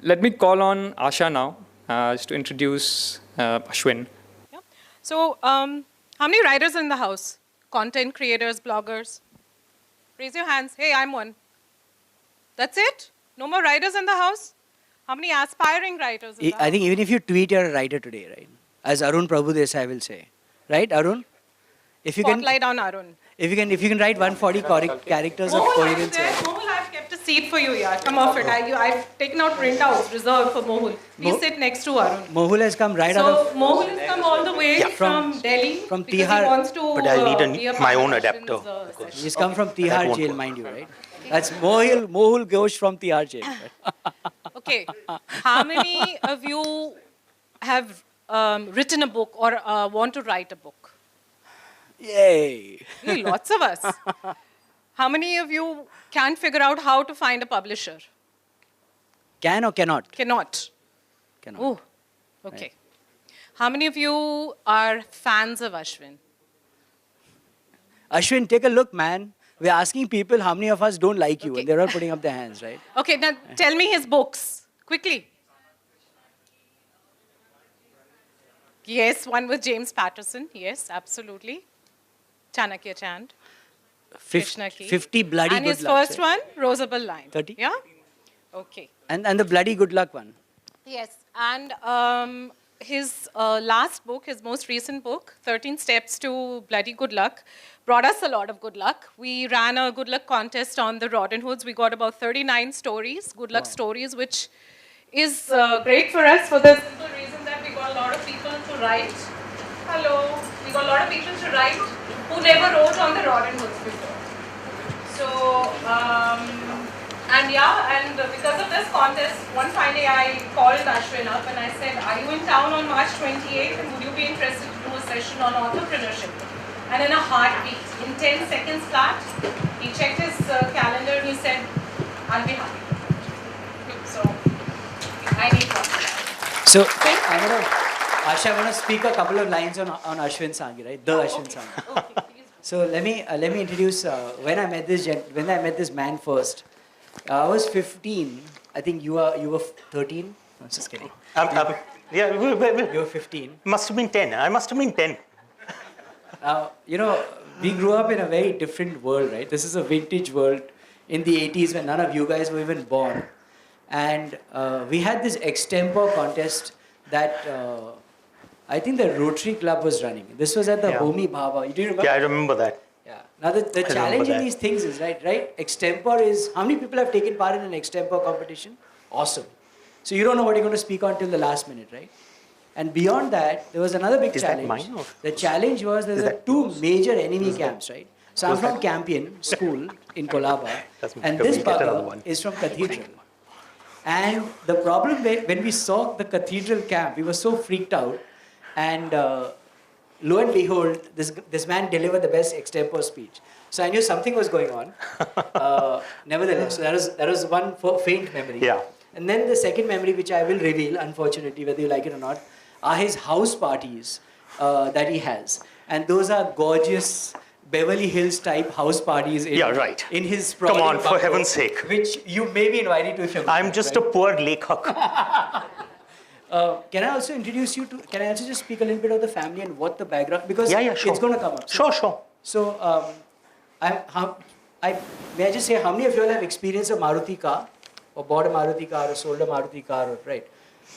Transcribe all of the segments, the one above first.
let me call on Asha now just to introduce Ashwin. Yeah. So, how many writers in the house? Content creators, bloggers? Raise your hands. Hey, I'm one. That's it? No more writers in the house? How many aspiring writers in the house? I think even if you tweet, you're a writer today, right? As Arun Prabhudesai will say. Right, Arun? If you Spotlight on Arun. If you can write 140 characters of coherence. Mohul, I've kept a seat for you here. Come off it. I've taken out printouts reserved for Mohul. Please sit next to Arun. Mohul has come right out of... So, Mohul has come all the way from Delhi. From because Tihar. He wants to, but I'll need my own adapter. He's come from Tihar jail, mind you, right? That's Mohul Ghosh from Tihar jail. Okay. How many of you have written a book or want to write a book? Yay! Really, lots of us. How many of you can't figure out how to find a publisher? Can or cannot? Cannot. Cannot. Oh, okay. Right. How many of you are fans of Ashwin? Ashwin, take a look, man. We're asking people how many of us don't like you, and they're all putting up their hands, right? Okay, now tell me his books, quickly. Yes, one with James Patterson. Yes, absolutely. Chanakya Chand. 50 bloody and good his luck. first one, Rosabelle Line. 30? Yeah? Okay. And the bloody good luck one. Yes, and his last book, his most recent book, 13 Steps to Bloody Good Luck, brought us a lot of good luck. We ran a good luck contest on the Rodinhoods. We got about 39 stories, good luck stories, which is great for us for the simple reason that we got a lot of people to write. Hello. We got a lot of people to write who never wrote on the Rodinhoods before. So, and because of this contest, one fine day I called Ashwin up and I said, are you in town on March 28th and would you be interested to do a session on authorpreneurship? And in a heartbeat, in 10 seconds flat, he checked his calendar and he said, I'll be happy. So, I need one. So, Asha, I want to speak a couple of lines on Ashwin Sanghi, right? The Ashwin Sanghi. Okay. So let me introduce when I met this man first. I was 15. I think you were 13. No, just kidding. Yeah, You were 15. must have been 10. I must have been 10. We grew up in a very different world, right? This is a vintage world in the 80s when none of you guys were even born. And we had this extempore contest that I think the Rotary Club was running. This was at the Homi Bhava. Do you remember? Yeah, I remember that. Yeah. Now the challenge in these things is, right? Extempore is, how many people have taken part in an extempore competition? Awesome. So you don't know what you're going to speak on till the last minute, right? And beyond that, there was another big challenge. That mine? The challenge was there were two major enemy camps, right? So I'm from Campion School in Colaba, and this bugger is from Cathedral. And the problem when we saw the Cathedral camp, we were so freaked out. And lo and behold, this man delivered the best extempore speech. So I knew something was going on. Nevertheless, so that was one faint memory. Yeah. And then the second memory, which I will reveal, unfortunately, whether you like it or not, are his house parties that he has. And those are gorgeous Beverly Hills type house parties in his Come on, for heaven's sake. Which you may be invited to if you're I'm just a poor lekhak. Can I also introduce you to, can I also just speak a little bit of the family and what the background, because sure. it's going to come up. Sure. So, may I just say, how many of you all have experienced a Maruti car, or bought a Maruti car, or sold a Maruti car, right?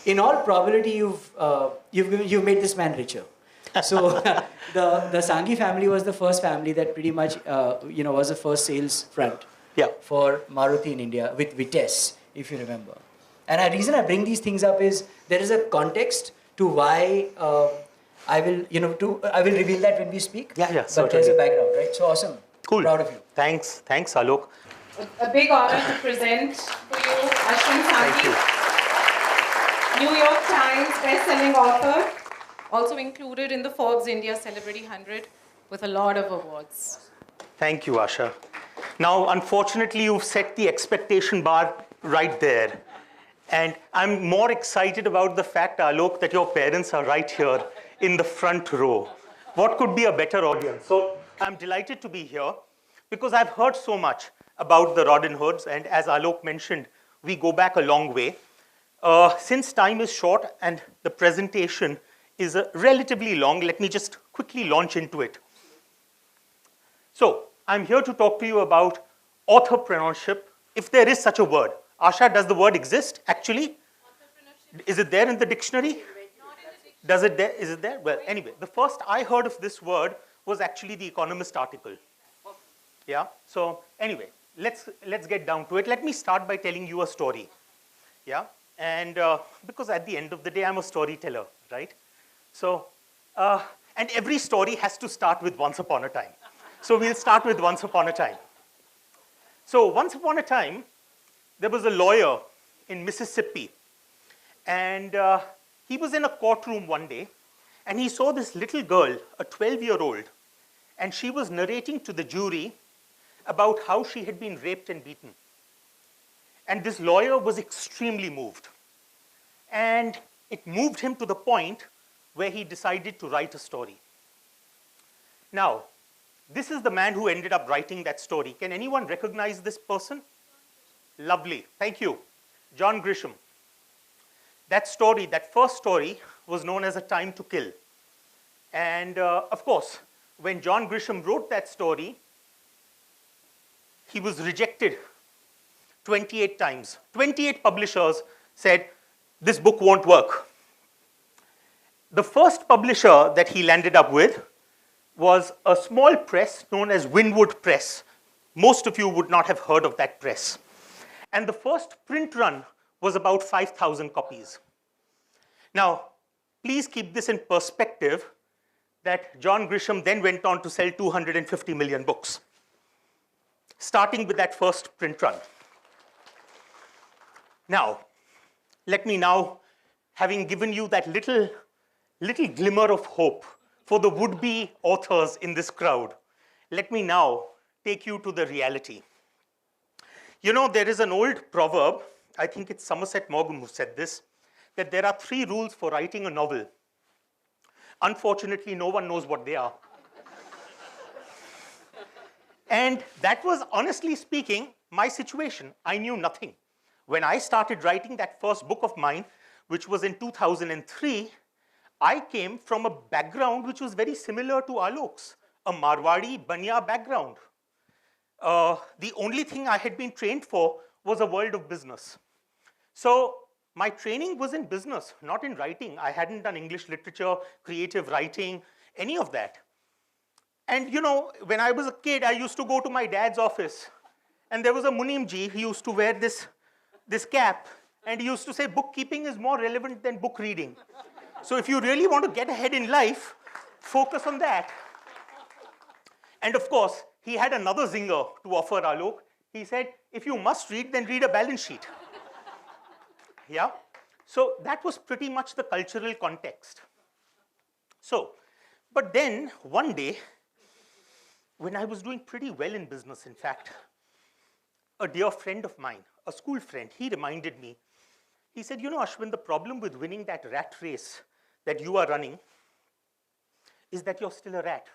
In all probability, you've made this man richer. So, the Sanghi family was the first family that pretty much, was the first sales front for Maruti in India with Vitesse, if you remember. And the reason I bring these things up is there is a context to why I will reveal that when we speak. Yeah, but certainly. there's a background, right? So awesome. Cool. Proud of you. Thanks, Alok. A big honor to present to you Ashwin Thank Sanghi, you. New York Times best-selling author, also included in the Forbes India Celebrity 100 with a lot of awards. Thank you, Asha. Now, unfortunately, you've set the expectation bar right there. And I'm more excited about the fact, Alok, that your parents are right here in the front row. What could be a better audience? So I'm delighted to be here because I've heard so much about the Rodinhoods. And as Alok mentioned, we go back a long way. Since time is short and the presentation is relatively long, let me just quickly launch into it. So, I'm here to talk to you about authorpreneurship, if there is such a word. Asha, does the word exist actually? Is it there in the dictionary? Does it there? Is it there? Well, anyway, the first I heard of this word was actually the Economist article. Yeah. So anyway, let's get down to it. Let me start by telling you a story. Yeah. And because at the end of the day, I'm a storyteller, right? So and every story has to start with once upon a time. So we'll start with once upon a time. So once upon a time, there was a lawyer in Mississippi. And he was in a courtroom one day, and he saw this little girl, a 12-year-old, and she was narrating to the jury about how she had been raped and beaten. And this lawyer was extremely moved. And it moved him to the point where he decided to write a story. Now, this is the man who ended up writing that story. Can anyone recognize this person? Lovely. Thank you. John Grisham. That story, that first story, was known as A Time to Kill. And of course, when John Grisham wrote that story, he was rejected 28 times. 28 publishers said, this book won't work. The first publisher that he landed up with was a small press known as Winwood Press. Most of you would not have heard of that press. And the first print run was about 5,000 copies. Now, please keep this in perspective that John Grisham then went on to sell 250 million books, starting with that first print run. Now, let me now, having given you that little glimmer of hope for the would-be authors in this crowd, let me now take you to the reality. You know, there is an old proverb, I think it's Somerset Maugham who said this, that there are 3 rules for writing a novel. Unfortunately, no one knows what they are. And that was, honestly speaking, my situation. I knew nothing. When I started writing that first book of mine, which was in 2003, I came from a background which was very similar to Alok's, a Marwadi Banya background. The only thing I had been trained for was a world of business. So my training was in business, not in writing. I hadn't done English literature, creative writing, any of that. And you know, when I was a kid, I used to go to my dad's office. And there was a Munimji, he used to wear this cap. And he used to say, bookkeeping is more relevant than book reading. So if you really want to get ahead in life, focus on that. And of course, he had another zinger to offer Alok. He said, if you must read, then read a balance sheet. Yeah? So that was pretty much the cultural context. So, but then one day, when I was doing pretty well in business, in fact, a dear friend of mine, a school friend, he reminded me, he said, you know, Ashwin, the problem with winning that rat race that you are running is that you're still a rat.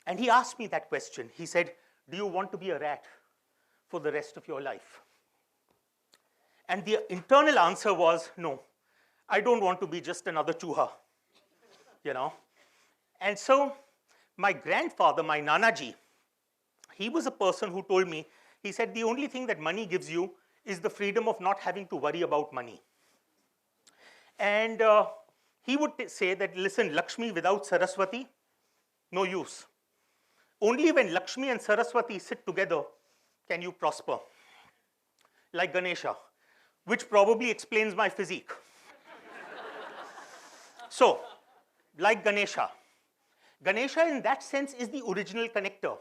And he asked me that question. He said, do you want to be a rat for the rest of your life? And the internal answer was, no, I don't want to be just another chuha, you know. And so my grandfather, my Nanaji, he was a person who told me, he said, the only thing that money gives you is the freedom of not having to worry about money. And he would say that, listen, Lakshmi without Saraswati, no use. Only when Lakshmi and Saraswati sit together can you prosper. Like Ganesha, which probably explains my physique. So, like Ganesha. Ganesha in that sense is the original connector.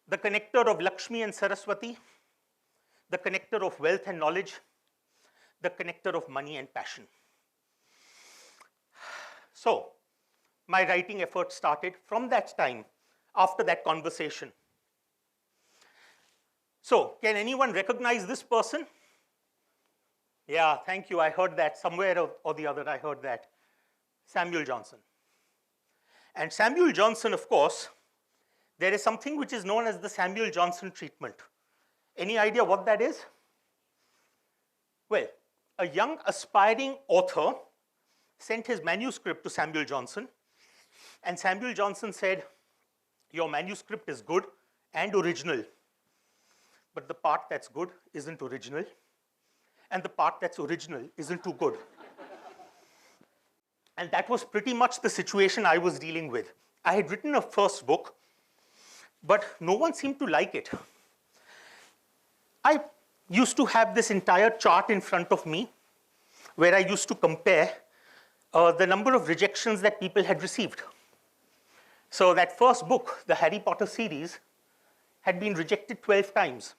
The connector of Lakshmi and Saraswati, the connector of wealth and knowledge, the connector of money and passion. So, my writing effort started from that time, after that conversation. So, can anyone recognize this person? Yeah, thank you. I heard that somewhere or the other. I heard that. Samuel Johnson. And Samuel Johnson, of course, there is something which is known as the Samuel Johnson treatment. Any idea what that is? Well, a young aspiring author sent his manuscript to Samuel Johnson, and Samuel Johnson said, your manuscript is good and original, but the part that's good isn't original, and the part that's original isn't too good. And that was pretty much the situation I was dealing with. I had written a first book, but no one seemed to like it. I used to have this entire chart in front of me where I used to compare the number of rejections that people had received. So that first book, the Harry Potter series, had been rejected 12 times.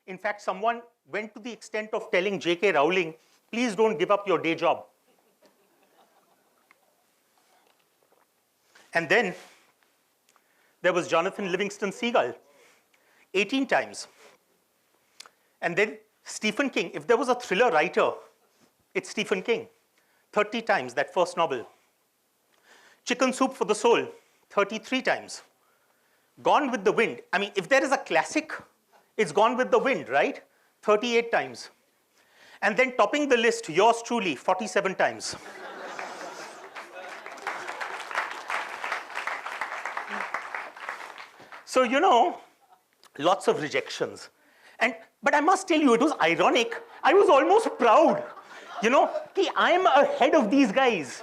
In fact, someone went to the extent of telling J.K. Rowling, please don't give up your day job. And then there was Jonathan Livingston Seagull, 18 times. And then Stephen King. If there was a thriller writer, it's Stephen King, 30 times, that first novel. Chicken Soup for the Soul, 33 times. Gone with the Wind. I mean, if there is a classic, it's Gone with the Wind, right? 38 times. And then topping the list, yours truly, 47 times. So, you know, lots of rejections. But I must tell you, it was ironic. I was almost proud. You know, I am ahead of these guys.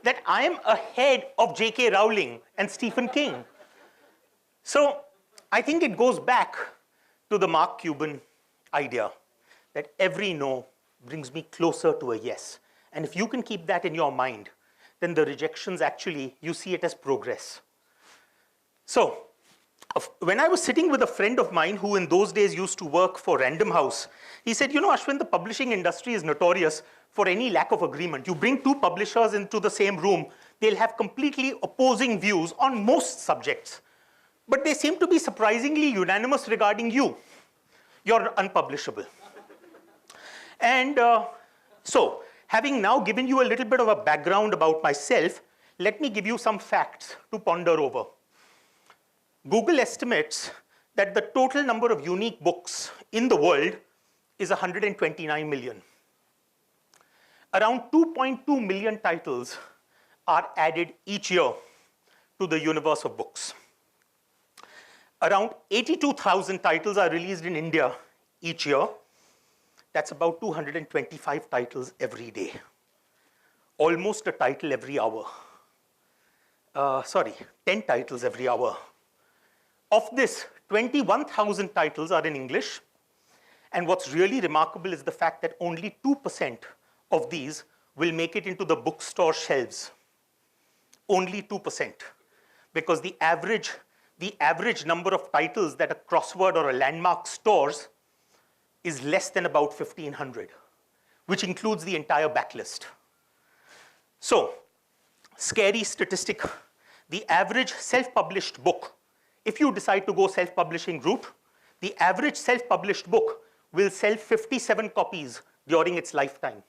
That I am ahead of J.K. Rowling and Stephen King. So I think it goes back to the Mark Cuban idea that every no brings me closer to a yes. And if you can keep that in your mind, then the rejections actually, you see it as progress. So when I was sitting with a friend of mine who in those days used to work for Random House, he said, you know, Ashwin, the publishing industry is notorious for any lack of agreement. You bring two publishers into the same room, they'll have completely opposing views on most subjects. But they seem to be surprisingly unanimous regarding you. You're unpublishable. And so, having now given you a little bit of a background about myself, let me give you some facts to ponder over. Google estimates that the total number of unique books in the world is 129 million. Around 2.2 million titles are added each year to the universe of books. Around 82,000 titles are released in India each year. That's about 225 titles every day. Almost a title every hour. 10 titles every hour. Of this, 21,000 titles are in English. And what's really remarkable is the fact that only 2% of these will make it into the bookstore shelves. Only 2%. Because the average number of titles that a crossword or a landmark stores is less than about 1,500, which includes the entire backlist. So, scary statistic. The average self-published book, if you decide to go self-publishing route, the average self-published book will sell 57 copies during its lifetime.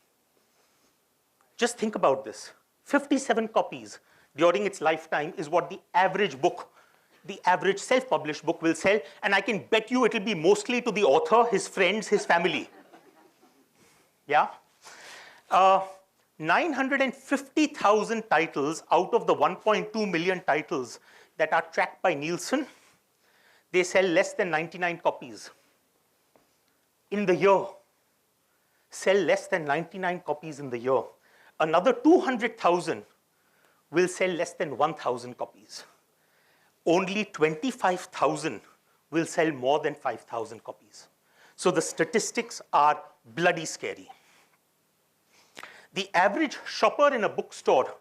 Just think about this. 57 copies during its lifetime is what the average book, the average self-published book will sell, and I can bet you it'll be mostly to the author, his friends, his family. Yeah? 950,000 titles out of the 1.2 million titles that are tracked by Nielsen, they sell less than 99 copies. In the year, sell less than 99 copies in the year. Another 200,000 will sell less than 1,000 copies. Only 25,000 will sell more than 5,000 copies. So the statistics are bloody scary. The average shopper in a bookstore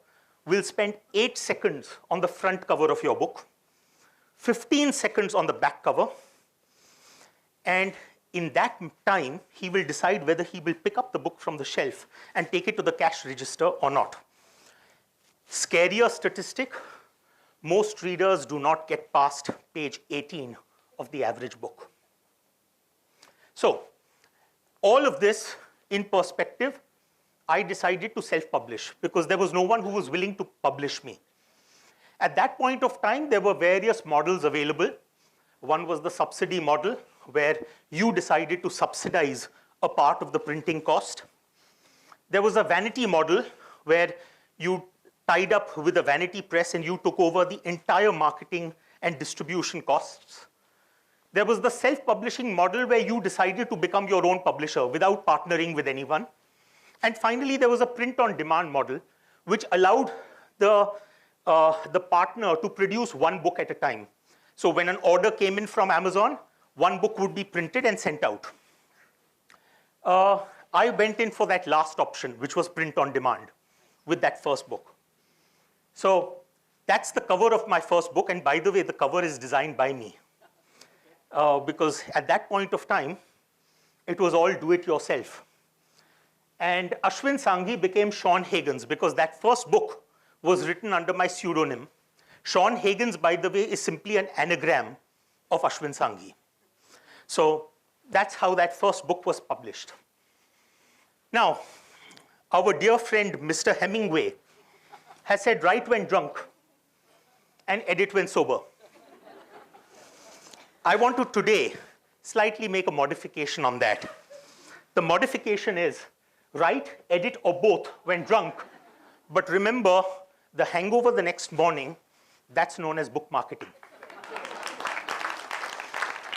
will spend 8 seconds on the front cover of your book, 15 seconds on the back cover, and in that time, he will decide whether he will pick up the book from the shelf and take it to the cash register or not. Scarier statistic, most readers do not get past page 18 of the average book. So, all of this in perspective, I decided to self-publish because there was no one who was willing to publish me. At that point of time, there were various models available. One was the subsidy model, where you decided to subsidize a part of the printing cost. There was a vanity model where you tied up with a vanity press and you took over the entire marketing and distribution costs. There was the self-publishing model where you decided to become your own publisher without partnering with anyone. And finally, there was a print-on-demand model, which allowed the partner to produce one book at a time. So when an order came in from Amazon, one book would be printed and sent out. I went in for that last option, which was print-on-demand, with that first book. So that's the cover of my first book. And by the way, the cover is designed by me. Because at that point of time, it was all do-it-yourself. And Ashwin Sanghi became Sean Higgins because that first book was written under my pseudonym. Sean Higgins, by the way, is simply an anagram of Ashwin Sanghi. So that's how that first book was published. Now, our dear friend, Mr. Hemingway, has said, write when drunk and edit when sober. I want to today slightly make a modification on that. The modification is write, edit, or both when drunk, but remember the hangover the next morning, that's known as book marketing.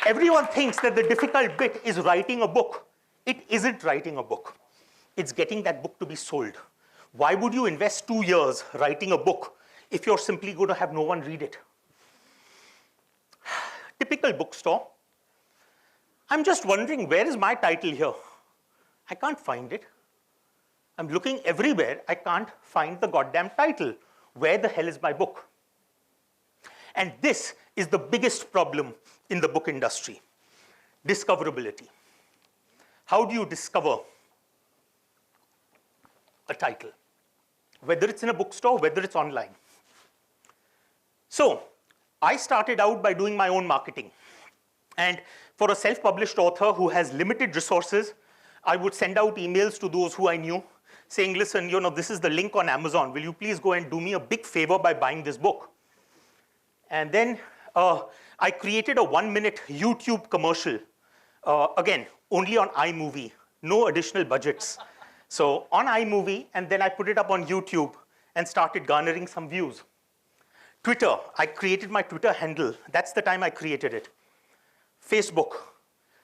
Everyone thinks that the difficult bit is writing a book. It isn't writing a book. It's getting that book to be sold. Why would you invest 2 years writing a book if you're simply going to have no one read it? Typical bookstore. I'm just wondering, where is my title here? I can't find it. I'm looking everywhere. I can't find the goddamn title. Where the hell is my book? And this is the biggest problem in the book industry. Discoverability. How do you discover a title? Whether it's in a bookstore, whether it's online. So I started out by doing my own marketing. And for a self-published author who has limited resources, I would send out emails to those who I knew saying, listen, this is the link on Amazon. Will you please go and do me a big favor by buying this book? And then I created a 1-minute YouTube commercial. Again, only on iMovie, no additional budgets. So on iMovie, and then I put it up on YouTube and started garnering some views. Twitter, I created my Twitter handle. That's the time I created it. Facebook,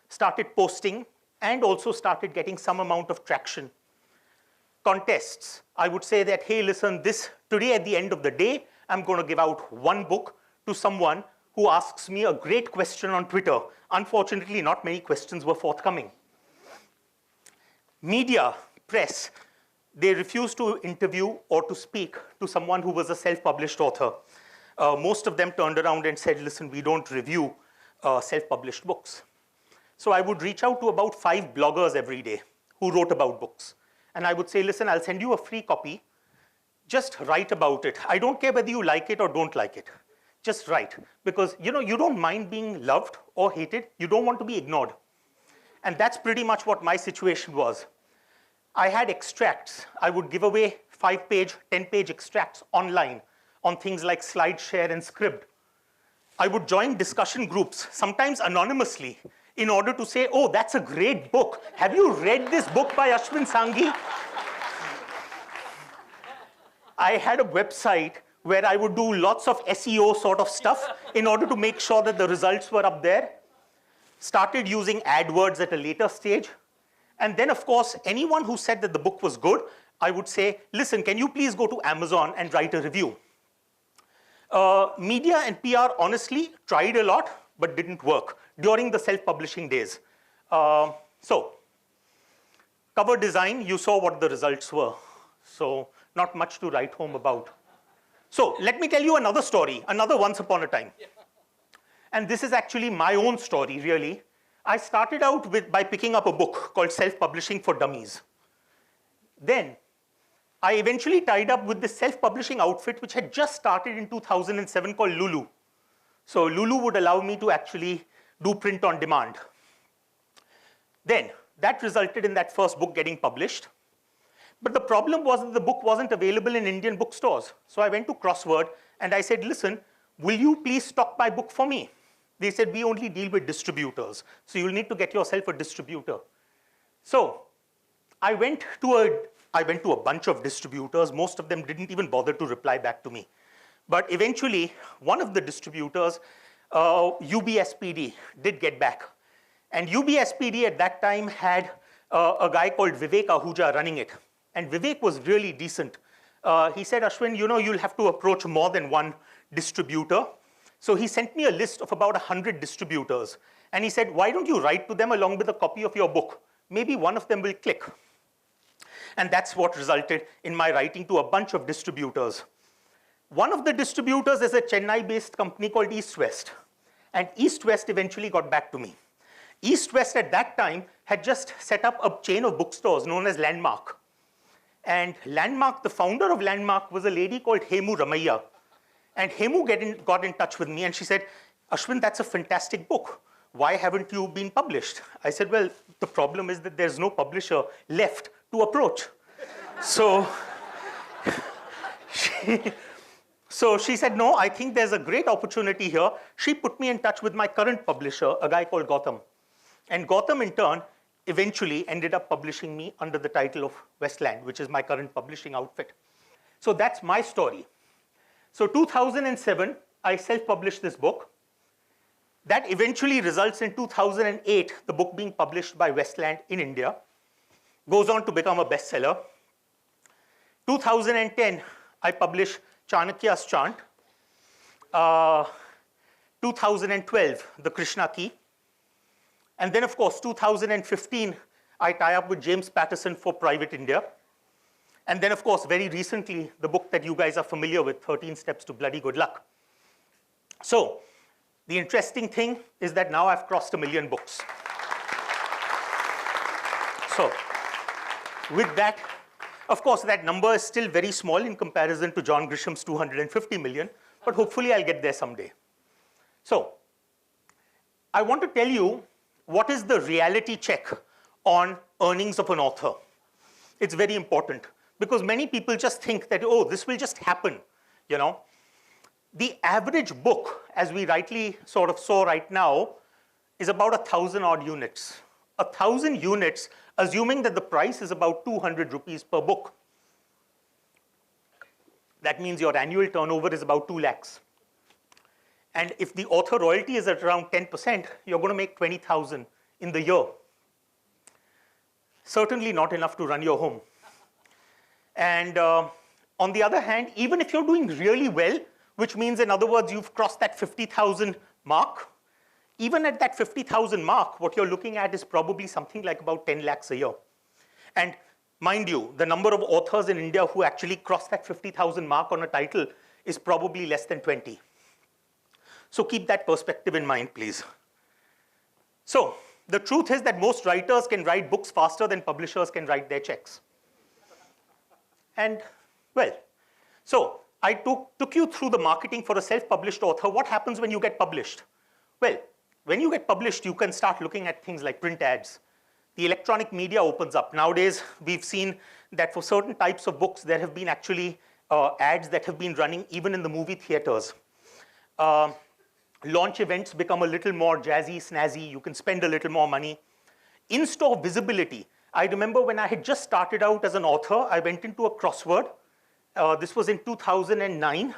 started posting and also started getting some amount of traction. Contests, I would say that, hey, listen, today at the end of the day, I'm going to give out one book to someone who asks me a great question on Twitter. Unfortunately, not many questions were forthcoming. Media, press, they refused to interview or to speak to someone who was a self-published author. Most of them turned around and said, listen, we don't review self-published books. So I would reach out to about 5 bloggers every day who wrote about books. And I would say, listen, I'll send you a free copy. Just write about it. I don't care whether you like it or don't like it. Just write. Because you don't mind being loved or hated. You don't want to be ignored. And that's pretty much what my situation was. I had extracts. I would give away 5-page, 10-page extracts online on things like SlideShare and Scribd. I would join discussion groups, sometimes anonymously, in order to say, oh, that's a great book. Have you read this book by Ashwin Sanghi? I had a website where I would do lots of SEO sort of stuff in order to make sure that the results were up there. Started using AdWords at a later stage. And then, of course, anyone who said that the book was good, I would say, listen, can you please go to Amazon and write a review? Media and PR, honestly, tried a lot, but didn't work during the self-publishing days. So, cover design, you saw what the results were. So, not much to write home about. So, let me tell you another story, another once upon a time. And this is actually my own story, really. I started out by picking up a book called Self-Publishing for Dummies. Then, I eventually tied up with this self-publishing outfit which had just started in 2007 called Lulu. So Lulu would allow me to actually do print on demand. Then that resulted in that first book getting published. But the problem was that the book wasn't available in Indian bookstores. So I went to Crossword and I said, listen, will you please stock my book for me? They said, we only deal with distributors. So you'll need to get yourself a distributor. So I went to a bunch of distributors. Most of them didn't even bother to reply back to me. But eventually, one of the distributors, UBSPD, did get back. And UBSPD at that time had a guy called Vivek Ahuja running it. And Vivek was really decent. He said, Ashwin, you'll have to approach more than one distributor. So he sent me a list of about 100 distributors. And he said, why don't you write to them along with a copy of your book? Maybe one of them will click. And that's what resulted in my writing to a bunch of distributors. One of the distributors is a Chennai-based company called East West. And East West eventually got back to me. East West at that time had just set up a chain of bookstores known as Landmark. And Landmark, the founder of Landmark was a lady called Hemu Ramaiah. And Hemu got in touch with me and she said, Ashwin, that's a fantastic book. Why haven't you been published? I said, well, the problem is that there's no publisher left to approach. So she said, no, I think there's a great opportunity here. She put me in touch with my current publisher, a guy called Gautam. And Gautam, in turn, eventually ended up publishing me under the title of Westland, which is my current publishing outfit. So that's my story. So 2007, I self-published this book. That eventually results in 2008, the book being published by Westland in India. Goes on to become a bestseller. 2010, I published Chanakya's Chant. 2012, The Krishna Key. And then, of course, 2015, I tie up with James Patterson for Private India. And then, of course, very recently, the book that you guys are familiar with, 13 Steps to Bloody Good Luck. So the interesting thing is that now I've crossed 1 million books. So with that, of course, that number is still very small in comparison to John Grisham's 250 million, but hopefully I'll get there someday. So I want to tell you what is the reality check on earnings of an author. It's very important because many people just think that, oh, this will just happen, The average book, as we rightly sort of saw right now, is about 1,000 odd units. 1,000 units, assuming that the price is about 200 rupees per book. That means your annual turnover is about 2 lakhs. And if the author royalty is at around 10%, you're going to make 20,000 in the year. Certainly not enough to run your home. And on the other hand, even if you're doing really well, which means, in other words, you've crossed that 50,000 mark, even at that 50,000 mark, what you're looking at is probably something like about 10 lakhs a year. And mind you, the number of authors in India who actually cross that 50,000 mark on a title is probably less than 20. So keep that perspective in mind, please. So the truth is that most writers can write books faster than publishers can write their checks. And, well, so I took you through the marketing for a self-published author. What happens when you get published? Well, when you get published, you can start looking at things like print ads. The electronic media opens up. Nowadays, we've seen that for certain types of books, there have been actually ads that have been running even in the movie theaters. Launch events become a little more jazzy, snazzy. You can spend a little more money. In-store visibility. I remember when I had just started out as an author, I went into a crossword. This was in 2009.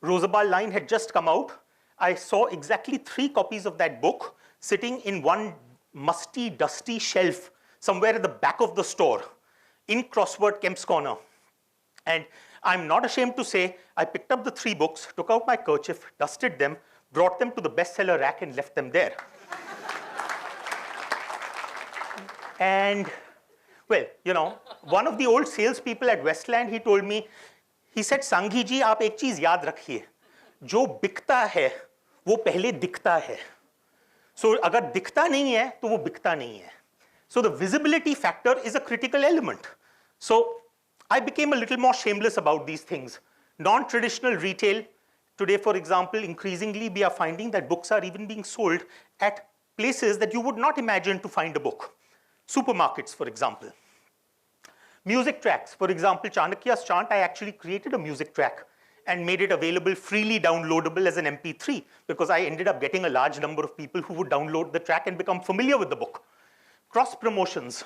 Rosabal Line had just come out. I saw exactly 3 copies of that book sitting in one musty, dusty shelf somewhere at the back of the store in crossword Kemp's Corner. And I'm not ashamed to say, I picked up the 3 books, took out my kerchief, dusted them, brought them to the bestseller rack and left them there. And, well, one of the old salespeople at Westland, he told me, he said, Sanghi ji, aap ek cheez yaad rakhiye. Jo bikta hai, wo pehle dikhta hai. So, agar dikhta nahi hai, to wo bikta nahi hai. So, the visibility factor is a critical element. So, I became a little more shameless about these things. Non-traditional retail. Today, for example, increasingly we are finding that books are even being sold at places that you would not imagine to find a book. Supermarkets, for example. Music tracks. For example, Chanakya's Chant, I actually created a music track and made it available freely downloadable as an MP3 because I ended up getting a large number of people who would download the track and become familiar with the book. Cross promotions.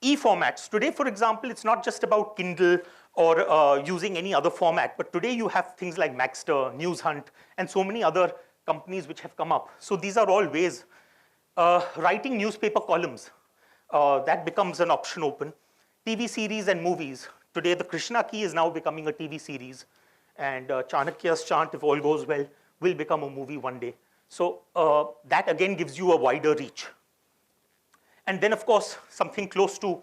E-formats. Today, for example, it's not just about Kindle or using any other format, but today you have things like Maxter, NewsHunt, and so many other companies which have come up. So these are all ways. Writing newspaper columns, that becomes an option open. TV series and movies. Today, the Krishna Key is now becoming a TV series, and Chanakya's Chant, if all goes well, will become a movie one day. So that again gives you a wider reach. And then, of course, something close to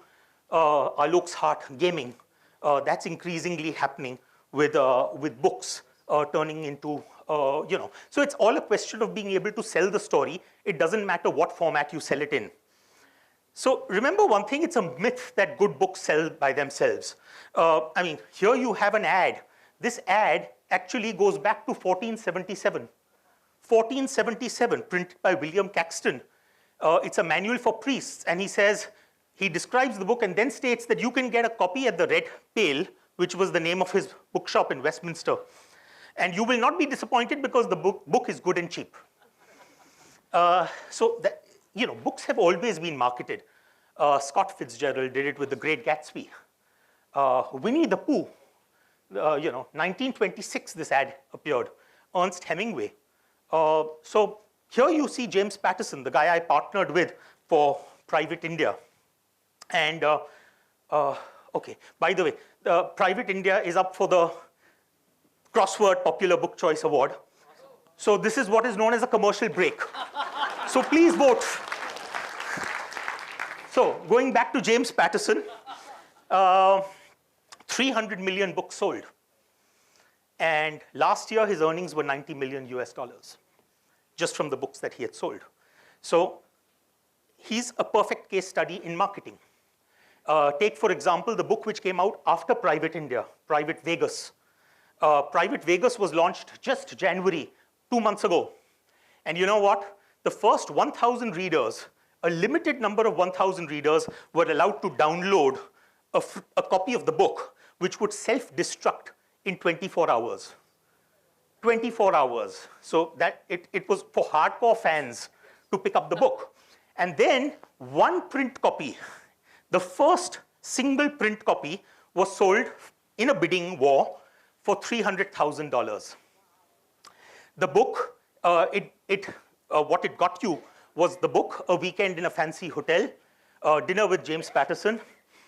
Alok's heart, gaming. That's increasingly happening with books turning into, So it's all a question of being able to sell the story. It doesn't matter what format you sell it in. So remember one thing, it's a myth that good books sell by themselves. I mean, here you have an ad. This ad actually goes back to 1477. 1477, printed by William Caxton. It's a manual for priests, and he describes the book and then states that you can get a copy at the Red Pale, which was the name of his bookshop in Westminster. And you will not be disappointed because the book is good and cheap. Books have always been marketed. Scott Fitzgerald did it with The Great Gatsby. Winnie the Pooh, 1926 this ad appeared. Ernest Hemingway. So here you see James Patterson, the guy I partnered with for Private India. And, okay, by the way, Private India is up for the Crossword Popular Book Choice Award. So this is what is known as a commercial break. So please vote. So going back to James Patterson, 300 million books sold. And last year, his earnings were $90 million US, just from the books that he had sold. So he's a perfect case study in marketing. Take, for example, the book which came out after Private India, Private Vegas. Private Vegas was launched just January, 2 months ago. And you know what? The first 1,000 readers, a limited number of 1,000 readers, were allowed to download a copy of the book, which would self-destruct in 24 hours. 24 hours. So that it was for hardcore fans to pick up the book. And then one print copy, the first single print copy, was sold in a bidding war for $300,000. The book, what it got you was the book, A Weekend in a Fancy Hotel, Dinner with James Patterson,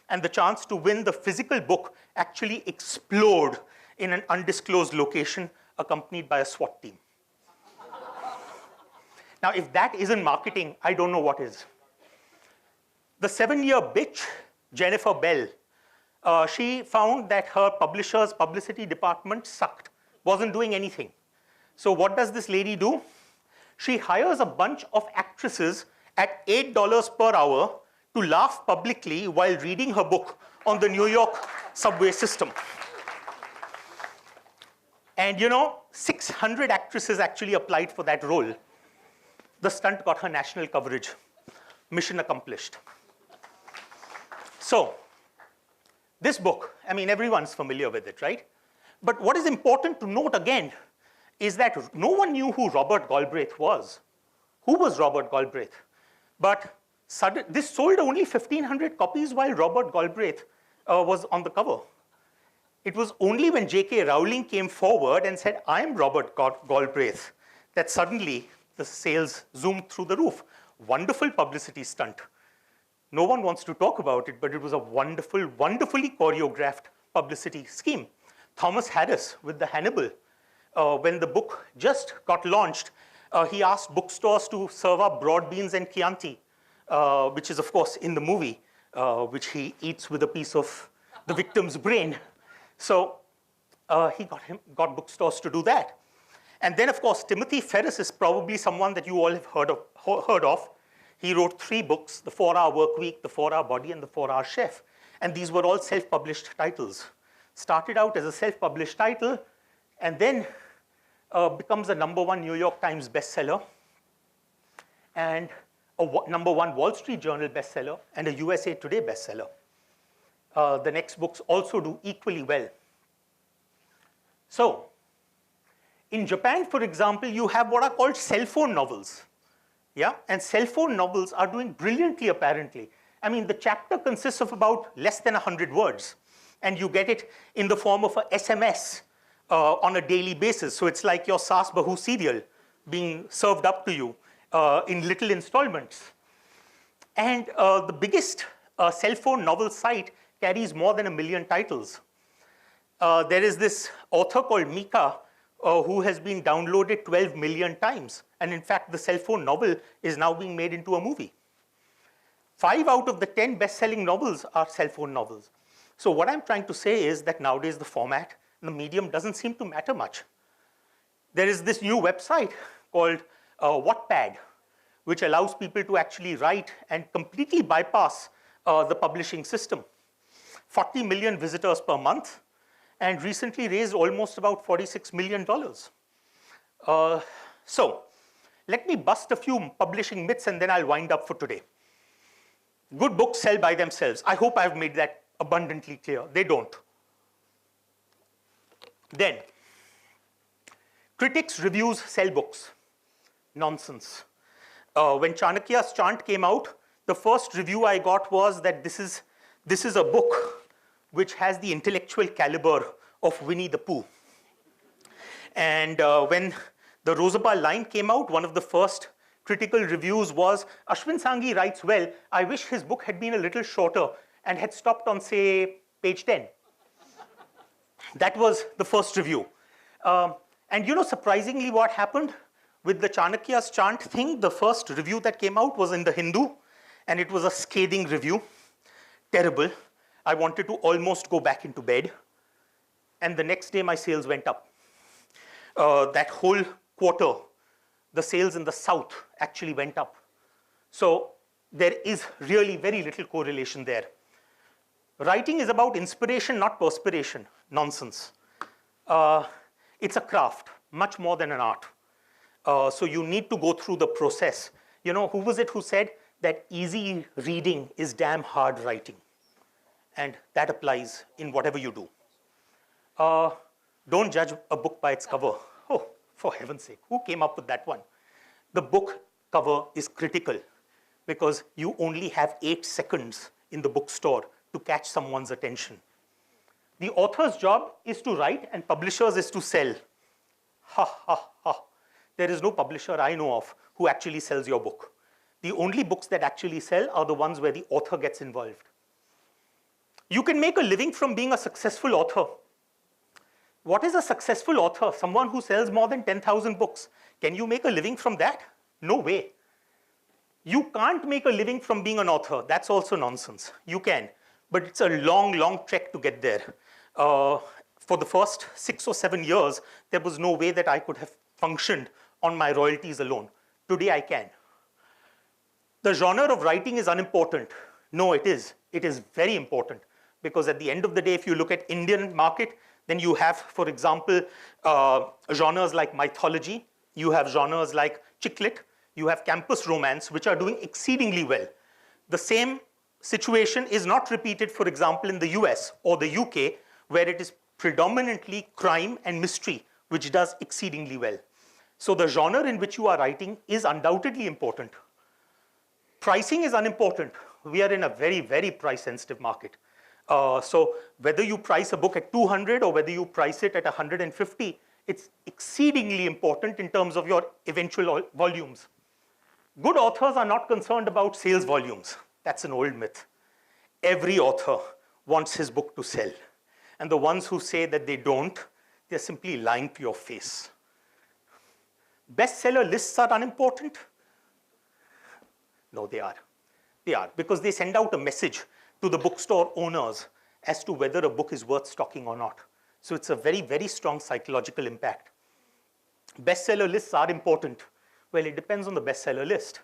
and the chance to win the physical book actually explode in an undisclosed location accompanied by a SWAT team. Now, if that isn't marketing, I don't know what is. The 7-year bitch, Jennifer Bell, she found that her publisher's publicity department sucked, wasn't doing anything. So what does this lady do? She hires a bunch of actresses at $8 per hour to laugh publicly while reading her book on the New York subway system. And 600 actresses actually applied for that role. The stunt got her national coverage. Mission accomplished. So, this book, I mean, everyone's familiar with it, right? But what is important to note again is that no one knew who Robert Galbraith was. Who was Robert Galbraith? But this sold only 1,500 copies while Robert Galbraith was on the cover. It was only when J.K. Rowling came forward and said, I'm Robert Galbraith, that suddenly the sales zoomed through the roof. Wonderful publicity stunt. No one wants to talk about it, but it was a wonderful, wonderfully choreographed publicity scheme. Thomas Harris with the Hannibal. When the book just got launched, he asked bookstores to serve up broad beans and Chianti, which is, of course, in the movie, which he eats with a piece of the victim's brain. So he got bookstores to do that. And then, of course, Timothy Ferriss is probably someone that you all have heard of. He wrote 3 books, The 4-Hour Work Week, The 4-Hour Body, and The 4-Hour Chef. And these were all self-published titles. Started out as a self-published title, and then becomes a #1 New York Times bestseller, and a #1 Wall Street Journal bestseller, and a USA Today bestseller. The next books also do equally well. So, in Japan, for example, you have what are called cell phone novels. Yeah, and cell phone novels are doing brilliantly, apparently. I mean, the chapter consists of about less than 100 words, and you get it in the form of a SMS on a daily basis. So it's like your Saas Bahu serial being served up to you in little installments. And the biggest cell phone novel site carries more than 1 million titles. There is this author called Mika who has been downloaded 12 million times. And in fact, the cell phone novel is now being made into a movie. 5 out of the 10 best-selling novels are cell phone novels. So what I'm trying to say is that nowadays the format, the medium doesn't seem to matter much. There is this new website called Wattpad, which allows people to actually write and completely bypass the publishing system. 40 million visitors per month, and recently raised almost about $46 million. So let me bust a few publishing myths and then I'll wind up for today. Good books sell by themselves. I hope I've made that abundantly clear. They don't. Then, critics' reviews sell books. Nonsense. When Chanakya's chant came out, the first review I got was that this is a book which has the intellectual caliber of Winnie the Pooh. And when the Rosabah line came out, one of the first critical reviews was, Ashwin Sanghi writes well. I wish his book had been a little shorter and had stopped on, say, page 10. That was the first review. And you know, surprisingly, what happened with the Chanakya's chant thing, the first review that came out was in the Hindu, and it was a scathing review. Terrible. I wanted to almost go back into bed. And the next day, my sales went up. That whole quarter, the sales in the South actually went up. So there is really very little correlation there. Writing is about inspiration, not perspiration. Nonsense. It's a craft, much more than an art. So you need to go through the process. You know, who was it who said that easy reading is damn hard writing? And that applies in whatever you do. Don't judge a book by its cover. Oh, for heaven's sake, who came up with that one? The book cover is critical because you only have 8 seconds in the bookstore to catch someone's attention. The author's job is to write and publisher's is to sell. Ha, ha, ha. There is no publisher I know of who actually sells your book. The only books that actually sell are the ones where the author gets involved. You can make a living from being a successful author. What is a successful author? Someone who sells more than 10,000 books. Can you make a living from that? No way. You can't make a living from being an author. That's also nonsense. You can, but it's a long, long trek to get there. For the first 6 or 7 years, there was no way that I could have functioned on my royalties alone. Today I can. The genre of writing is unimportant. No, it is. It is very important because at the end of the day, if you look at Indian market, then you have, for example, genres like mythology. You have genres like chick lit. You have campus romance, which are doing exceedingly well. The same situation is not repeated, for example, in the US or the UK, where it is predominantly crime and mystery, which does exceedingly well. So the genre in which you are writing is undoubtedly important. Pricing is unimportant. We are in a very, very price-sensitive market. So whether you price a book at 200 or whether you price it at 150, it's exceedingly important in terms of your eventual volumes. Good authors are not concerned about sales volumes. That's an old myth. Every author wants his book to sell. And the ones who say that they don't, they're simply lying to your face. Bestseller lists are unimportant? No, they are. They are, because they send out a message to the bookstore owners as to whether a book is worth stocking or not. So it's a very, very strong psychological impact. Bestseller lists are important. Well, it depends on the bestseller list.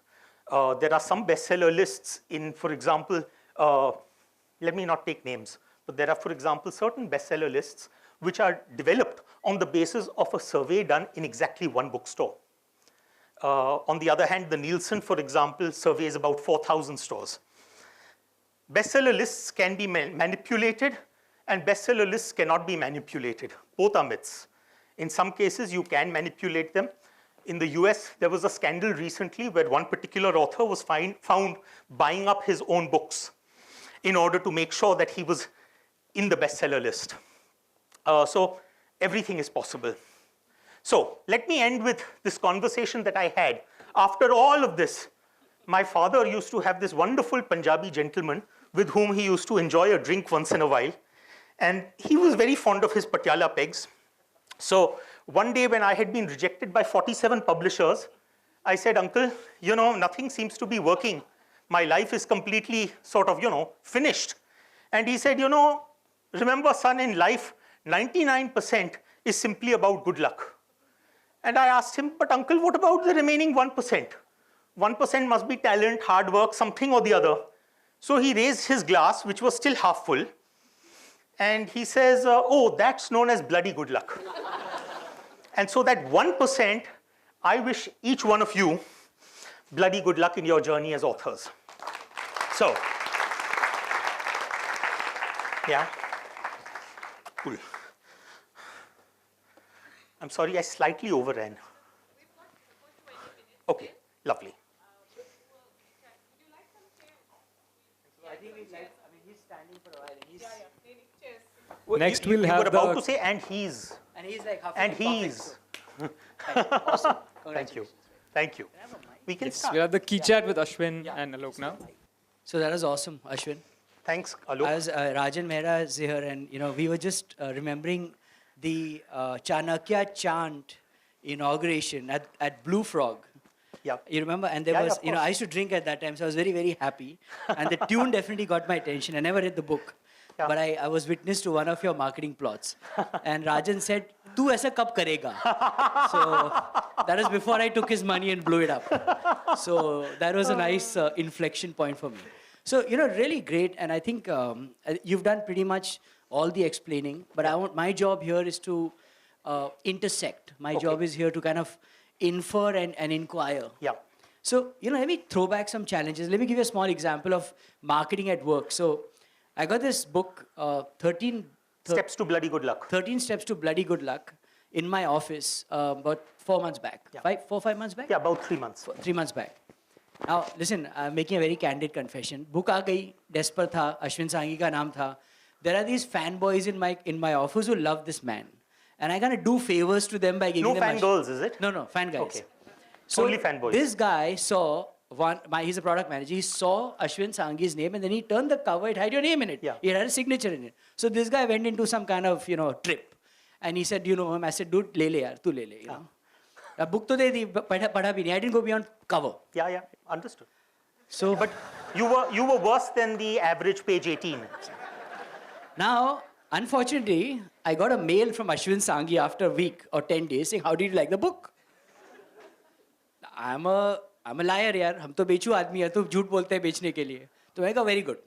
There are some bestseller lists in, for example, let me not take names, but there are, for example, certain bestseller lists which are developed on the basis of a survey done in exactly one bookstore. On the other hand, the Nielsen, for example, surveys about 4,000 stores. Bestseller lists can be manipulated, and bestseller lists cannot be manipulated. Both are myths. In some cases, you can manipulate them. In the US, there was a scandal recently where one particular author was found buying up his own books in order to make sure that he was in the bestseller list. So everything is possible. So let me end with this conversation that I had. After all of this, my father used to have this wonderful Punjabi gentleman with whom he used to enjoy a drink once in a while. And he was very fond of his Patiala pegs. So one day when I had been rejected by 47 publishers, I said, Uncle, nothing seems to be working. My life is completely sort of, finished. And he said, remember, son, in life, 99% is simply about good luck. And I asked him, but uncle, what about the remaining 1%? 1% must be talent, hard work, something or the other. So he raised his glass, which was still half full. And he says, oh, that's known as bloody good luck. And so that 1%, I wish each one of you bloody good luck in your journey as authors. So, yeah. Cool. I'm sorry, I slightly overran. Okay, lovely. I think he's standing for a while. He's Next, you we'll have were about the... to say, and he's. And he's like half And he's. awesome. Thank you. Thank you. We can We'll start. have the key chat with Ashwin and Alok now. So that was awesome, Ashwin. Thanks, Alok. As Rajan Mehra is here, and we were just remembering the Chanakya chant inauguration at Blue Frog. Yeah. You remember? And there Yeah, was, of course. I used to drink at that time, so I was very, very happy. And the tune definitely got my attention. I never read the book. Yeah. But I was witness to one of your marketing plots. And Rajan said, "Tu aisa kab karega?" So that was before I took his money and blew it up. So that was a nice inflection point for me. So, really great. And I think you've done pretty much all the explaining. But my job here is to intersect. My job is here to kind of infer and inquire. Yeah. So, let me throw back some challenges. Let me give you a small example of marketing at work. So, I got this book, 13 Steps to bloody good luck. 13 Steps to Bloody Good Luck, in my office about 4 months back. Yeah. 5 months back? Yeah, about 3 months. 3 months back. Now, listen, I'm making a very candid confession. Book aa gayi, desk par tha, Ashwin Sanghi ka naam tha. There are these fanboys in my office who love this man. And I'm going to do favors to them by giving No them... fangirls, is it? No, fan guys. Okay. So Only fanboys. This guy saw he's a product manager. He saw Ashwin Sanghi's name and then he turned the cover. It had your name in it. Yeah. It had a signature in it. So this guy went into some kind of, trip. And he said, him? I said, dude, le yaar, tu le, you know. A book to de di, padha bhi nahi. I didn't go beyond cover. Yeah, understood. So, But you were worse than the average page 18. now, unfortunately, I got a mail from Ashwin Sanghi after a week or 10 days saying, how did you like the book? I'm a liar, yaar. हम तो बेचू आदमी है, तो झूठ बोलते हैं बेचने के लिए. तो मैं कहा, very good.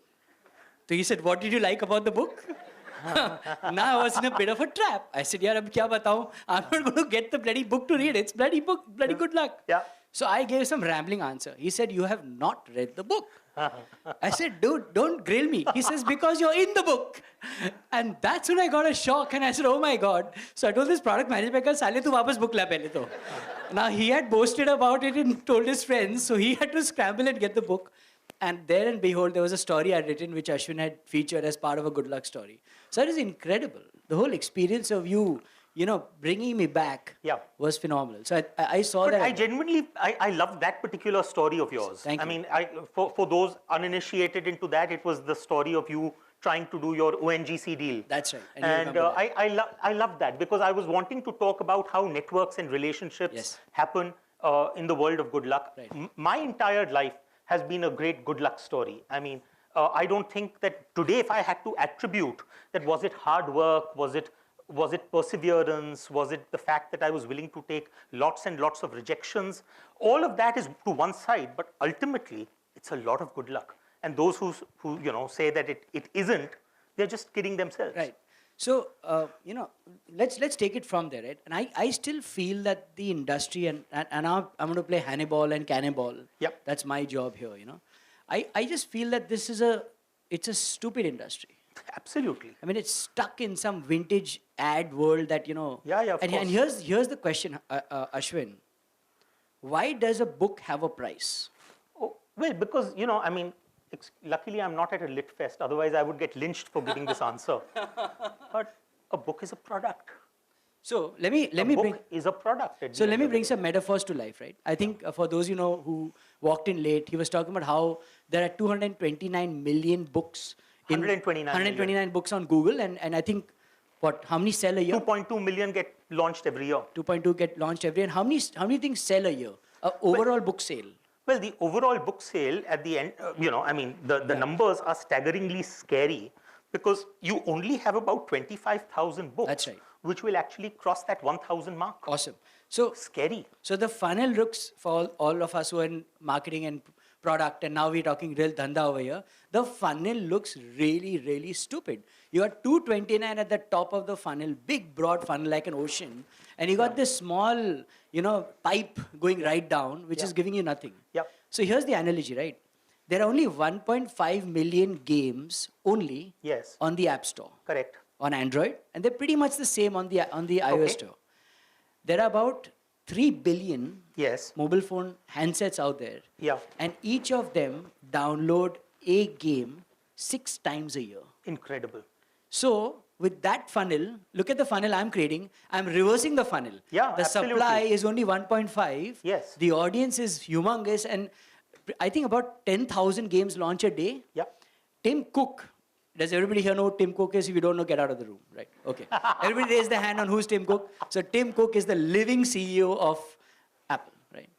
So he said, what did you like about the book? Now I was in a bit of a trap. I said, yaar, ab kya batao? I'm not going to get the bloody book to read. It's bloody book, bloody good luck. Yeah. So I gave some rambling answer. He said, you have not read the book. I said, dude, don't grill me. He says, because you're in the book. And that's when I got a shock and I said, oh my God. So I told this product manager, Sale, tu wapas book la pehle to. Now he had boasted about it and told his friends. So he had to scramble and get the book. And there and behold, there was a story I'd written which Ashwin had featured as part of a good luck story. So it is incredible. The whole experience of you, bringing me back was phenomenal. So I saw But that. I genuinely, I love that particular story of yours. Thank you. I mean, for those uninitiated into that, it was the story of you trying to do your ONGC deal. That's right. And I love that because I was wanting to talk about how networks and relationships happen in the world of good luck. Right. My entire life has been a great good luck story. I mean, I don't think that today, if I had to attribute that, was it hard work, was it perseverance, was it the fact that I was willing to take lots and lots of rejections, all of that is to one side, but ultimately, it's a lot of good luck. And those who say that it isn't, they're just kidding themselves. Right. So, let's take it from there, right? And I still feel that the industry, and now I'm going to play Hannibal and Cannibal. Yep. That's my job here, I just feel that this is it's a stupid industry. Absolutely. I mean, it's stuck in some vintage ad world that, Yeah, of and course. here's the question, Ashwin. why does a book have a price? Oh, well, because, I mean, luckily I'm not at a lit fest. Otherwise, I would get lynched for giving this answer. But a book is a product. So let me A bring. book is a product. So let me bring some metaphors to life, right? I think for those who walked in late, he was talking about how there are 229 million books. 129 books on Google, and I think how many sell a year? 2.2 million get launched every year. 2.2 get launched every year. And how many things sell a year? Overall book sale. Well, the overall book sale at the end, I mean, the numbers are staggeringly scary because you only have about 25,000 books. That's right. Which will actually cross that 1,000 mark. Awesome. So scary. So the funnel looks, for all of us who are in marketing and product, and now we're talking real dhanda over here, the funnel looks really, really stupid. You got 229 at the top of the funnel, big broad funnel like an ocean, and you got this small, pipe going right down, which is giving you nothing. Yep. So here's the analogy, right? There are only 1.5 million games only on the App Store. Correct. On Android, and they're pretty much the same on the iOS store. There are about 3 billion mobile phone handsets out there. Yeah. And each of them download a game 6 times a year. Incredible. So with that funnel, look at the funnel I'm creating. I'm reversing the funnel. Yeah, the absolutely. supply is only 1.5. Yes. The audience is humongous, and I think about 10,000 games launch a day. Yeah. Tim Cook. Does everybody here know who Tim Cook is? If you don't know, get out of the room. Right. Okay. Everybody raise their hand on who's Tim Cook. So Tim Cook is the living CEO of Apple, right?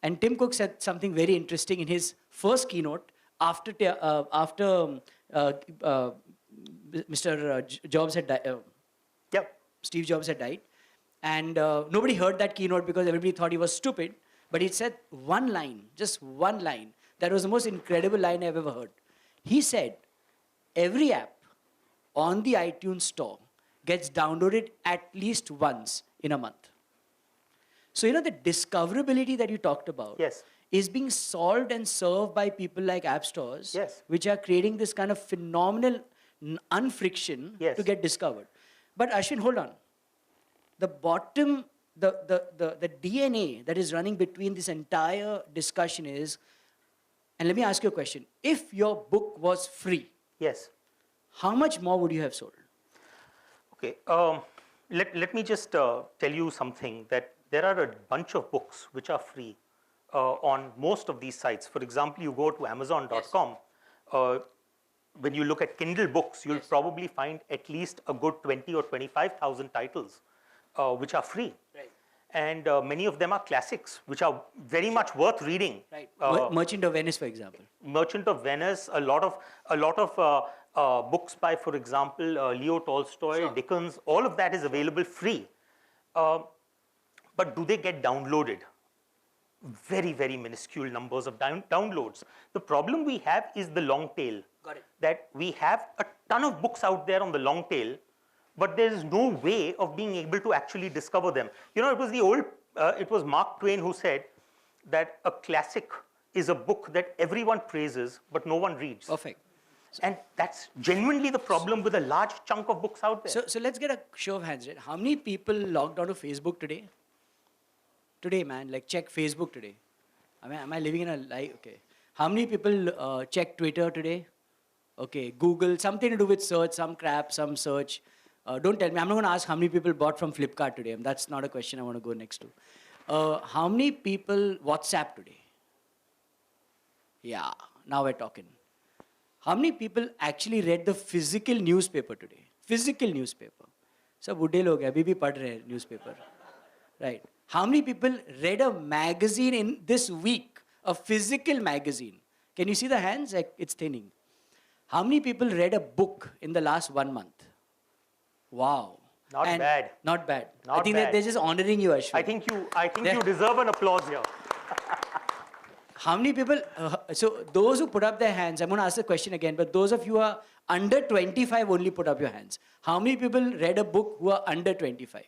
And Tim Cook said something very interesting in his first keynote after Mr. Jobs had died. Steve Jobs had died. And nobody heard that keynote because everybody thought he was stupid. But he said one line, just one line. That was the most incredible line I've ever heard. He said, every app on the iTunes store gets downloaded at least once in a month. So, the discoverability that you talked about is being solved and served by people like app stores, which are creating this kind of phenomenal unfriction to get discovered. But Ashwin, hold on. The bottom, the DNA that is running between this entire discussion is, and let me ask you a question. If your book was free, how much more would you have sold? Okay. Let me just tell you something, that there are a bunch of books which are free on most of these sites. For example, you go to Amazon.com. When you look at Kindle books, you'll probably find at least a good 20 or 25,000 titles which are free. Right. And many of them are classics, which are very much worth reading. Right. Merchant of Venice, for example. Merchant of Venice, a lot of books by, for example, Leo Tolstoy, Dickens, all of that is available free. But do they get downloaded? Very, very minuscule numbers of downloads. The problem we have is the long tail. Got it. That we have a ton of books out there on the long tail, but there is no way of being able to actually discover them. It was Mark Twain who said that a classic is a book that everyone praises, but no one reads. Perfect. And that's genuinely the problem with a large chunk of books out there. So let's get a show of hands, right? How many people logged on to Facebook today? Today, man, check Facebook today. Am I living in a lie? Okay. How many people check Twitter today? Okay. Google, something to do with search, some crap, some search. Don't tell me. I'm not going to ask how many people bought from Flipkart today. That's not a question I want to go next to. How many people WhatsApp today? Yeah, now we're talking. How many people actually read the physical newspaper today? Physical newspaper. So, बुड्ढे लोग हैं, अभी भी पढ़ रहे हैं newspaper. Right. How many people read a magazine in this week? A physical magazine. Can you see the hands? It's thinning. How many people read a book in the last 1 month? Wow. Not bad. Not bad. Not I think bad. that they're just honoring you, Ashwin. I think you deserve an applause here. How many people, so those who put up their hands, I'm going to ask the question again, but those of you who are under 25 only put up your hands. How many people read a book who are under 25?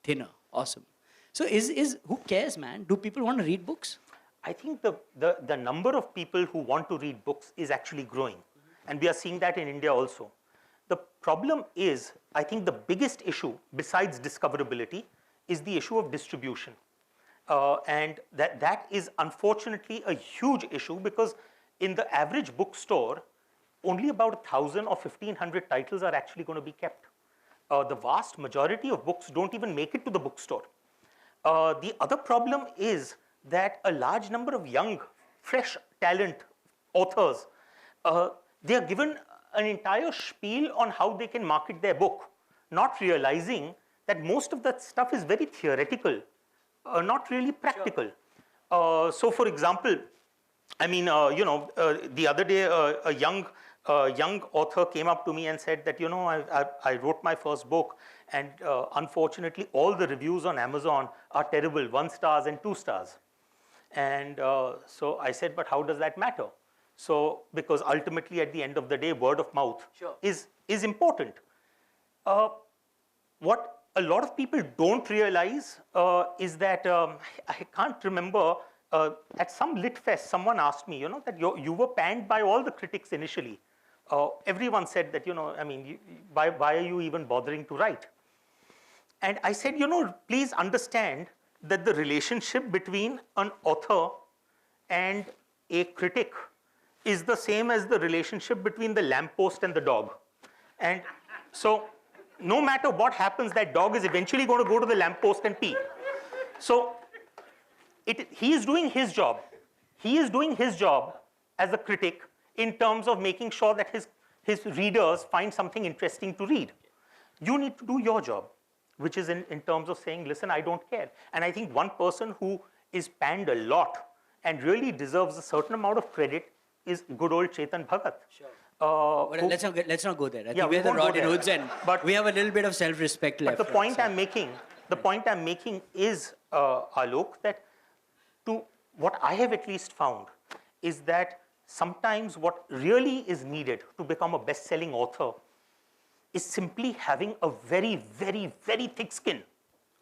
Thinner. Awesome. So who cares, man? Do people want to read books? I think the number of people who want to read books is actually growing. And we are seeing that in India also. The problem is, I think the biggest issue besides discoverability is the issue of distribution. And that is unfortunately a huge issue, because in the average bookstore, only about 1,000 or 1,500 titles are actually going to be kept. The vast majority of books don't even make it to the bookstore. The other problem is that a large number of young, fresh talent authors, they are given an entire spiel on how they can market their book, not realizing that most of that stuff is very theoretical, not really practical. So, for example, I mean, the other day, a young author came up to me and said that, I wrote my first book, and unfortunately, all the reviews on Amazon are terrible, 1 star and 2 stars. And so I said, but how does that matter? So, because ultimately, at the end of the day, word of mouth is important. What a lot of people don't realize is that I can't remember. At some lit fest, someone asked me, that you were panned by all the critics initially. Everyone said that, I mean, why are you even bothering to write? And I said, please understand that the relationship between an author and a critic is the same as the relationship between the lamppost and the dog. And so, no matter what happens, that dog is eventually going to go to the lamppost and pee. So, he is doing his job. He is doing his job as a critic in terms of making sure that his readers find something interesting to read. You need to do your job, which is in terms of saying, listen, I don't care. And I think one person who is panned a lot and really deserves a certain amount of credit is good old Chetan Bhagat. Sure. Let's not go there. I think we're the Rodinhoods, and but we have a little bit of self-respect left. But the point I'm making is, Alok, that to what I have at least found is that sometimes what really is needed to become a best-selling author is simply having a very, very, very thick skin.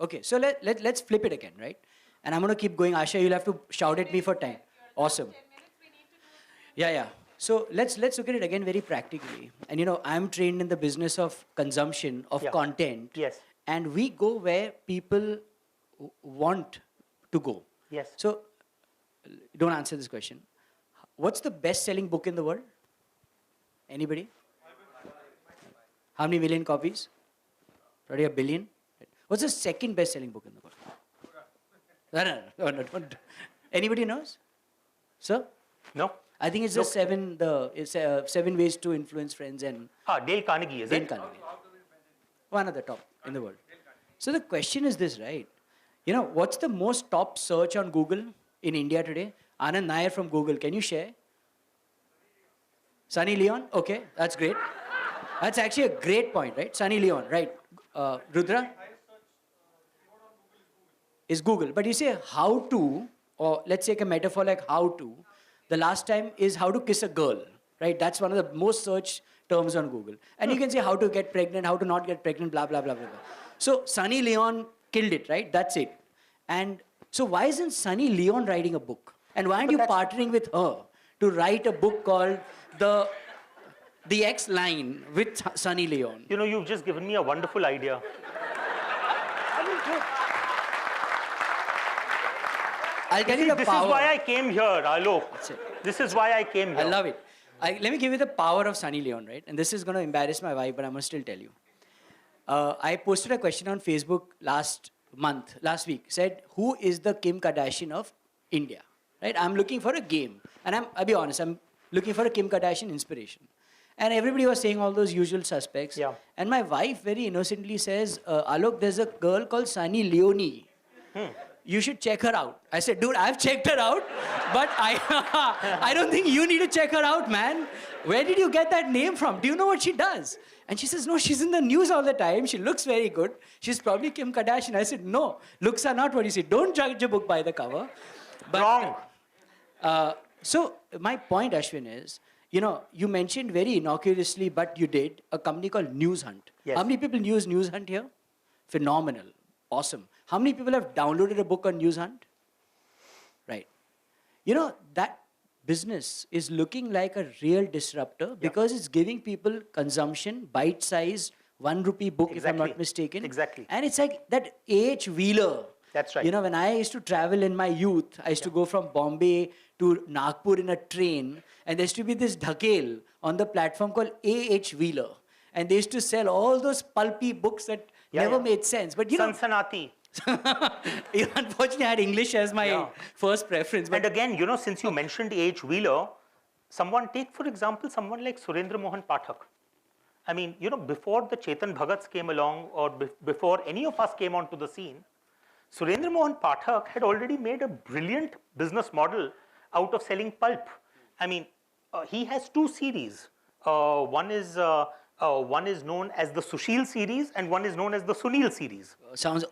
Okay, so let's flip it again, right? And I'm going to keep going. Asha, you'll have to shout at me for time. Awesome. Yeah. So let's look at it again very practically. And I'm trained in the business of consumption of content. Yes. And we go where people want to go. Yes. So don't answer this question. What's the best-selling book in the world? Anybody? How many million copies? Probably 1 billion. What's the second best-selling book in the world? No. Anybody knows? Sir? No. I think it's just 7 ways to influence friends and Dale Carnegie, is Dale it? Carnegie. One of the top in the world. So the question is this, right? What's the most top search on Google in India today? Anand Nair from Google. Can you share? Sunny Leon? Okay, that's great. That's actually a great point, right? Sunny Leon, right? Rudra? Is Google. But you say how to, or let's take a metaphor like how to. The last time is how to kiss a girl, right? That's one of the most searched terms on Google. And you can say how to get pregnant, how to not get pregnant, blah, blah, blah, blah, blah. So Sunny Leon killed it, right? That's it. And so why isn't Sunny Leon writing a book? And why aren't you partnering with her to write a book called The X Line with Sunny Leon? You've just given me a wonderful idea. I'll tell you the This power. is why I came here, Alok. This is why I came here. I love it. Let me give you the power of Sunny Leon, right? And this is going to embarrass my wife, but I'm going to still tell you. I posted a question on Facebook last week. Said, who is the Kim Kardashian of India? Right? I'm looking for a game. And I'll be honest, I'm looking for a Kim Kardashian inspiration. And everybody was saying all those usual suspects. Yeah. And my wife very innocently says, Alok, there's a girl called Sunny Leone. You should check her out. I said, dude, I've checked her out, but I don't think you need to check her out, man. Where did you get that name from? Do you know what she does? And she says, no, she's in the news all the time. She looks very good. She's probably Kim Kardashian. I said, no, looks are not what you see. Don't judge a book by the cover. But, Wrong. So my point, Ashwin, is, you mentioned very innocuously, but you did, a company called News Hunt. Yes. How many people use News Hunt here? Phenomenal. Awesome. How many people have downloaded a book on News Hunt? Right. That business is looking like a real disruptor because it's giving people consumption, bite-sized, 1 rupee book, if I'm not mistaken. Exactly. And it's like that A.H. Wheeler That's right. You know, when I used to travel in my youth, I used to go from Bombay to Nagpur in a train, and there used to be this dhakel on the platform called A.H. Wheeler. And they used to sell all those pulpy books that never made sense. But you know, Sansanati. unfortunately, I had English as my first preference. But And again, you know, since you mentioned H. Wheeler, take for example, someone like Surendra Mohan Pathak. I mean, you know, before the Chetan Bhagats came along or before any of us came onto the scene, Surendra Mohan Pathak had already made a brilliant business model out of selling pulp. I mean, he has two series. One is known as the Sushil series, and one is known as the Sunil series. sounds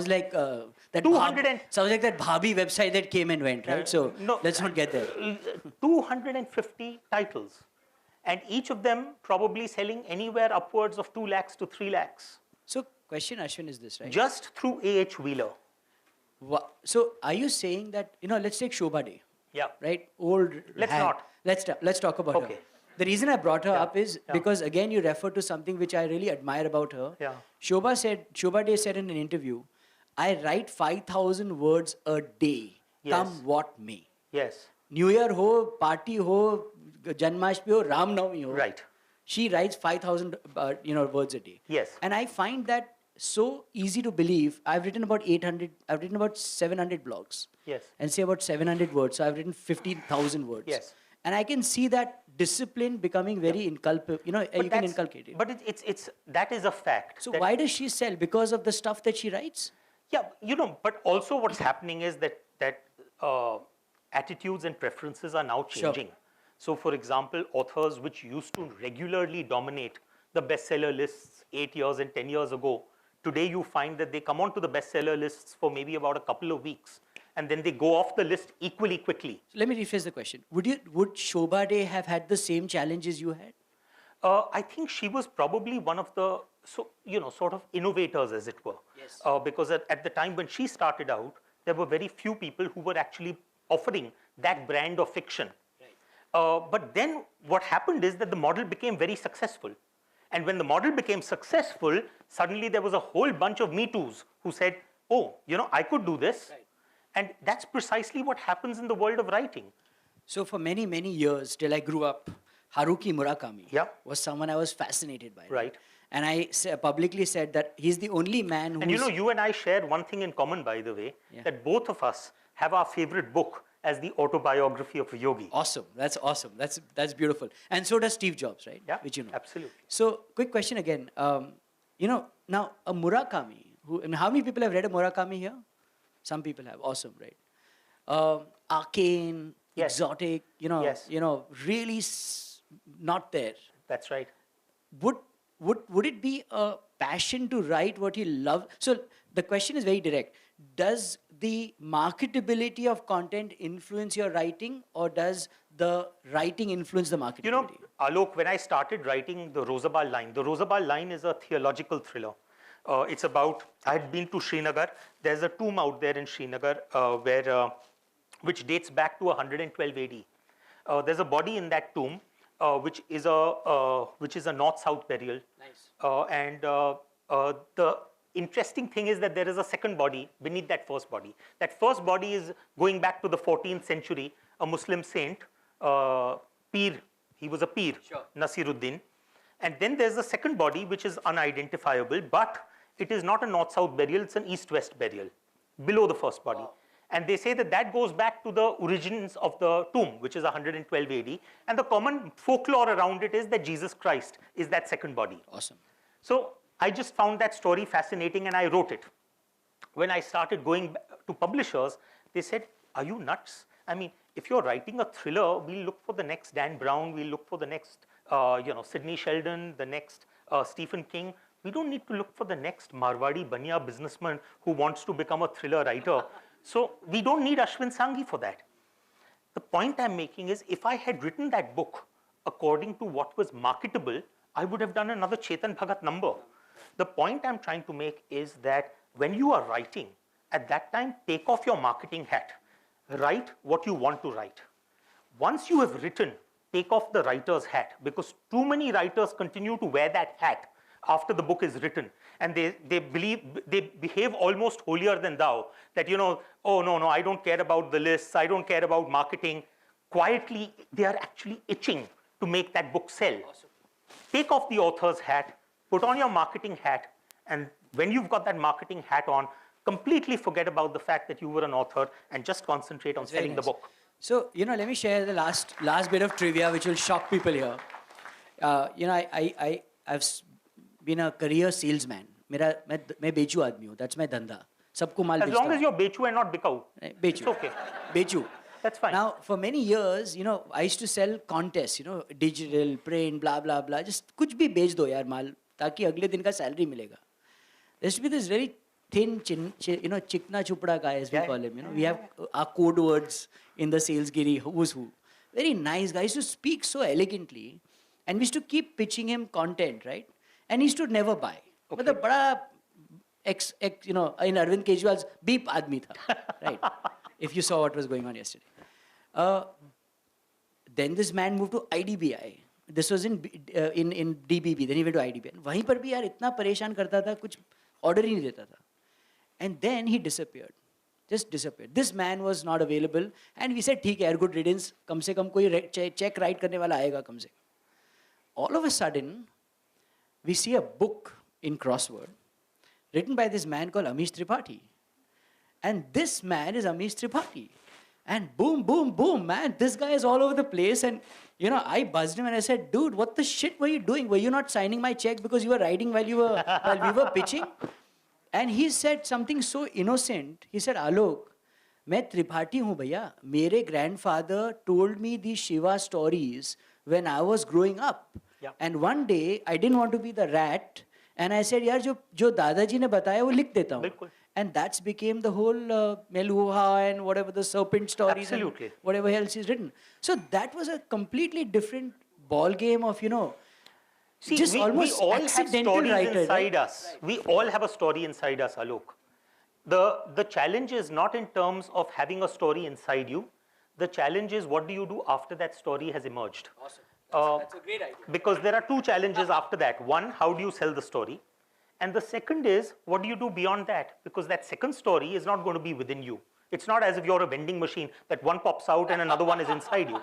like that 200 sounds like that Bhabhi website that came and went, right? So no, let's not get there. 250 titles, and each of them probably selling anywhere upwards of 2 lakhs to 3 lakhs. So question, Ashwin, is this, right? Just through A.H. Wheeler. So are you saying that, you know, let's take Shobha Day, Yeah. right? Old. Let's talk about her. The reason I brought her up is because again you refer to something which I really admire about her. Yeah. Shobha Day said in an interview, I write 5,000 words a day, come what may. Yes. New Year ho, party ho, Janmashtami ho, Ram Navami ho. Right. She writes 5,000 words a day. Yes. And I find that so easy to believe. I've written about 700 blogs. Yes. And say about 700 words. So I've written 15,000 words. Yes. And I can see that discipline becoming very you can inculcate it. But that is a fact. So why does she sell? Because of the stuff that she writes? Yeah, you know, but also what's happening is that attitudes and preferences are now changing. Sure. So for example, authors which used to regularly dominate the bestseller lists 8 years and 10 years ago, today you find that they come onto the bestseller lists for maybe about a couple of weeks, and then they go off the list equally quickly. So let me rephrase the question. Would Shobha Day have had the same challenges you had? I think she was probably one of the sort of innovators, as it were. Yes. Because at the time when she started out, there were very few people who were actually offering that brand of fiction. Right. But then what happened is that the model became very successful. And when the model became successful, suddenly there was a whole bunch of Me Toos who said, oh, you know, I could do this. Right. And that's precisely what happens in the world of writing. So for many, many years, till I grew up, Haruki Murakami was someone I was fascinated by. Right. And I publicly said that he's the only man who. And you know, you and I share one thing in common, by the way, that both of us have our favorite book as the autobiography of a yogi. Awesome. That's awesome. That's beautiful. And so does Steve Jobs, right? Yeah, which you know. absolutely. So quick question again. You know, now a Murakami, how many people have read a Murakami here? Some people have. Awesome, right? Arcane, exotic, really not there. That's right. Would it be a passion to write what you love? So the question is very direct. Does the marketability of content influence your writing, or does the writing influence the marketability? You know, Alok, when I started writing the Rozabal line is a theological thriller. It's about, I had been to Srinagar. There's a tomb out there in Srinagar which dates back to 112 AD. There's a body in that tomb which is a north-south burial. Nice. And the interesting thing is that there is a second body beneath that first body. That first body is going back to the 14th century, a Muslim saint, Pir. He was a Pir, Nasiruddin. And then there's the second body which is unidentifiable, but it is not a north-south burial, it's an east-west burial below the first body. Wow. And they say that goes back to the origins of the tomb, which is 112 AD. And the common folklore around it is that Jesus Christ is that second body. Awesome. So I just found that story fascinating and I wrote it. When I started going to publishers, they said, are you nuts? I mean, if you're writing a thriller, we'll look for the next Dan Brown, we'll look for the next Sidney Sheldon, the next Stephen King. We don't need to look for the next Marwadi Banya businessman who wants to become a thriller writer. So we don't need Ashwin Sanghi for that. The point I'm making is, if I had written that book according to what was marketable, I would have done another Chetan Bhagat number. The point I'm trying to make is that when you are writing, at that time, take off your marketing hat. Write what you want to write. Once you have written, take off the writer's hat, because too many writers continue to wear that hat after the book is written, and they behave almost holier than thou, that, oh, no, I don't care about the lists, I don't care about marketing. Quietly, they are actually itching to make that book sell. Awesome. Take off the author's hat, put on your marketing hat, and when you've got that marketing hat on, completely forget about the fact that you were an author and just concentrate on selling the book. So, let me share the last bit of trivia which will shock people here. I've been a career salesman. मैं बेचू आदमी हूँ. That's my धंधा. सबको माल बेचता हूँ. As long as you're बेचू and not बिकाऊ. बेचू. It's okay. बेचू. That's fine. Now, for many years, I used to sell contests, digital, print, blah, blah, blah. Just कुछ भी बेच दो यार माल, ताकि अगले दिन का salary मिलेगा. There used to be this very thin, chikna chupda guy, as we call him. We have our code words in the sales giri, who's who. Very nice guy. He used to speak so elegantly, and we used to keep pitching him content, right? And he used to never buy. Okay. But the bada in Arvind Kejriwal's beep aadmi tha, right? If you saw what was going on yesterday. Then this man moved to IDBI. This was in DBB. Then he went to IDBI. वहीं पर भी यार इतना परेशान करता था, कुछ order ही नहीं देता था. And then he disappeared. Just disappeared. This man was not available. And we said, ठीक है यार, good riddance. कम से कम कोई check write करने वाला आएगा कम से कम. All of a sudden, we see a book in Crossword written by this man called Amish Tripathi. And this man is Amish Tripathi. And boom, boom, boom, man, this guy is all over the place. And, I buzzed him and I said, dude, what the shit were you doing? Were you not signing my check because you were writing while we were pitching? And he said something so innocent. He said, Alok, मैं त्रिपाठी हूँ भैया. मेरे grandfather told me these Shiva stories when I was growing up. Yeah. And one day, I didn't want to be the rat. And I said, यार जो दादाजी ने बताया वो लिख देता हूँ. And that's became the whole Meluha and whatever the serpent stories. Absolutely. And whatever else is written. So that was a completely different ball game of, See, just we all have stories inside us. We all have a story inside us, Alok. The challenge is not in terms of having a story inside you. The challenge is what do you do after that story has emerged. Awesome. That's a great idea. Because there are two challenges after that. One, how do you sell the story? And the second is, what do you do beyond that? Because that second story is not going to be within you. It's not as if you're a vending machine that one pops out and another one is inside you.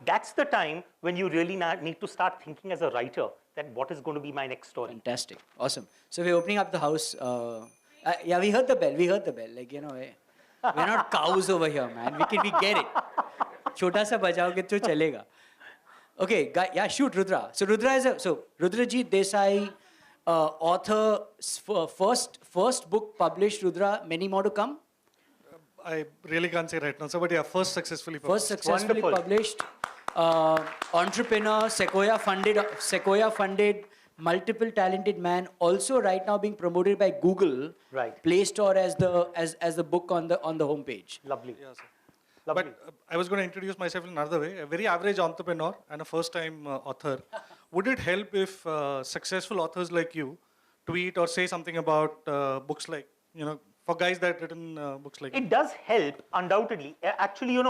That's the time when you really need to start thinking as a writer that what is going to be my next story. Fantastic. Awesome. So we're opening up the house. Yeah, we heard the bell. Like, we're not cows over here, man. We get it. Chota sa bajaoge to chalega. Okay, yeah, shoot, Rudra. So Rudra is Rudrajit Desai, author, first book published, Rudra, many more to come? I really can't say right now, so but yeah, first successfully published. Entrepreneur, Sequoia funded, multiple talented man, also right now being promoted by Google, right. Play Store as the book on the homepage. Lovely. Yeah, sir. Lovely. But I was going to introduce myself in another way. A very average entrepreneur and a first-time author. Would it help if successful authors like you tweet or say something about books like, for guys that written books like it does help, undoubtedly. Actually,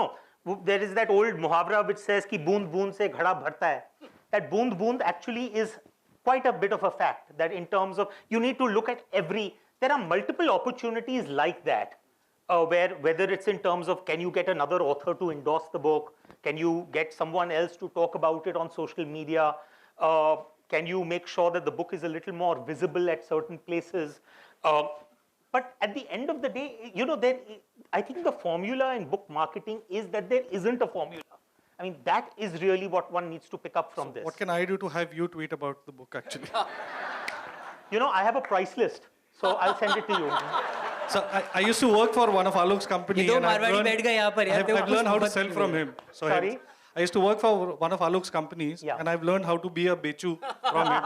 there is that old muhavra which says ki boond boond se ghada bharta hai. That boond boond actually is quite a bit of a fact, that in terms of, you need to look at there are multiple opportunities like that, whether it's in terms of can you get another author to endorse the book, can you get someone else to talk about it on social media, can you make sure that the book is a little more visible at certain places. But at the end of the day, I think the formula in book marketing is that there isn't a formula. I mean, that is really what one needs to pick up from this. What can I do to have you tweet about the book, actually? I have a price list, so I'll send it to you. So I used to work for one of Alok's companies. And I've learned how to sell from him. So Sorry? I used to work for one of Alok's companies, and I've learned how to be a bechu from him.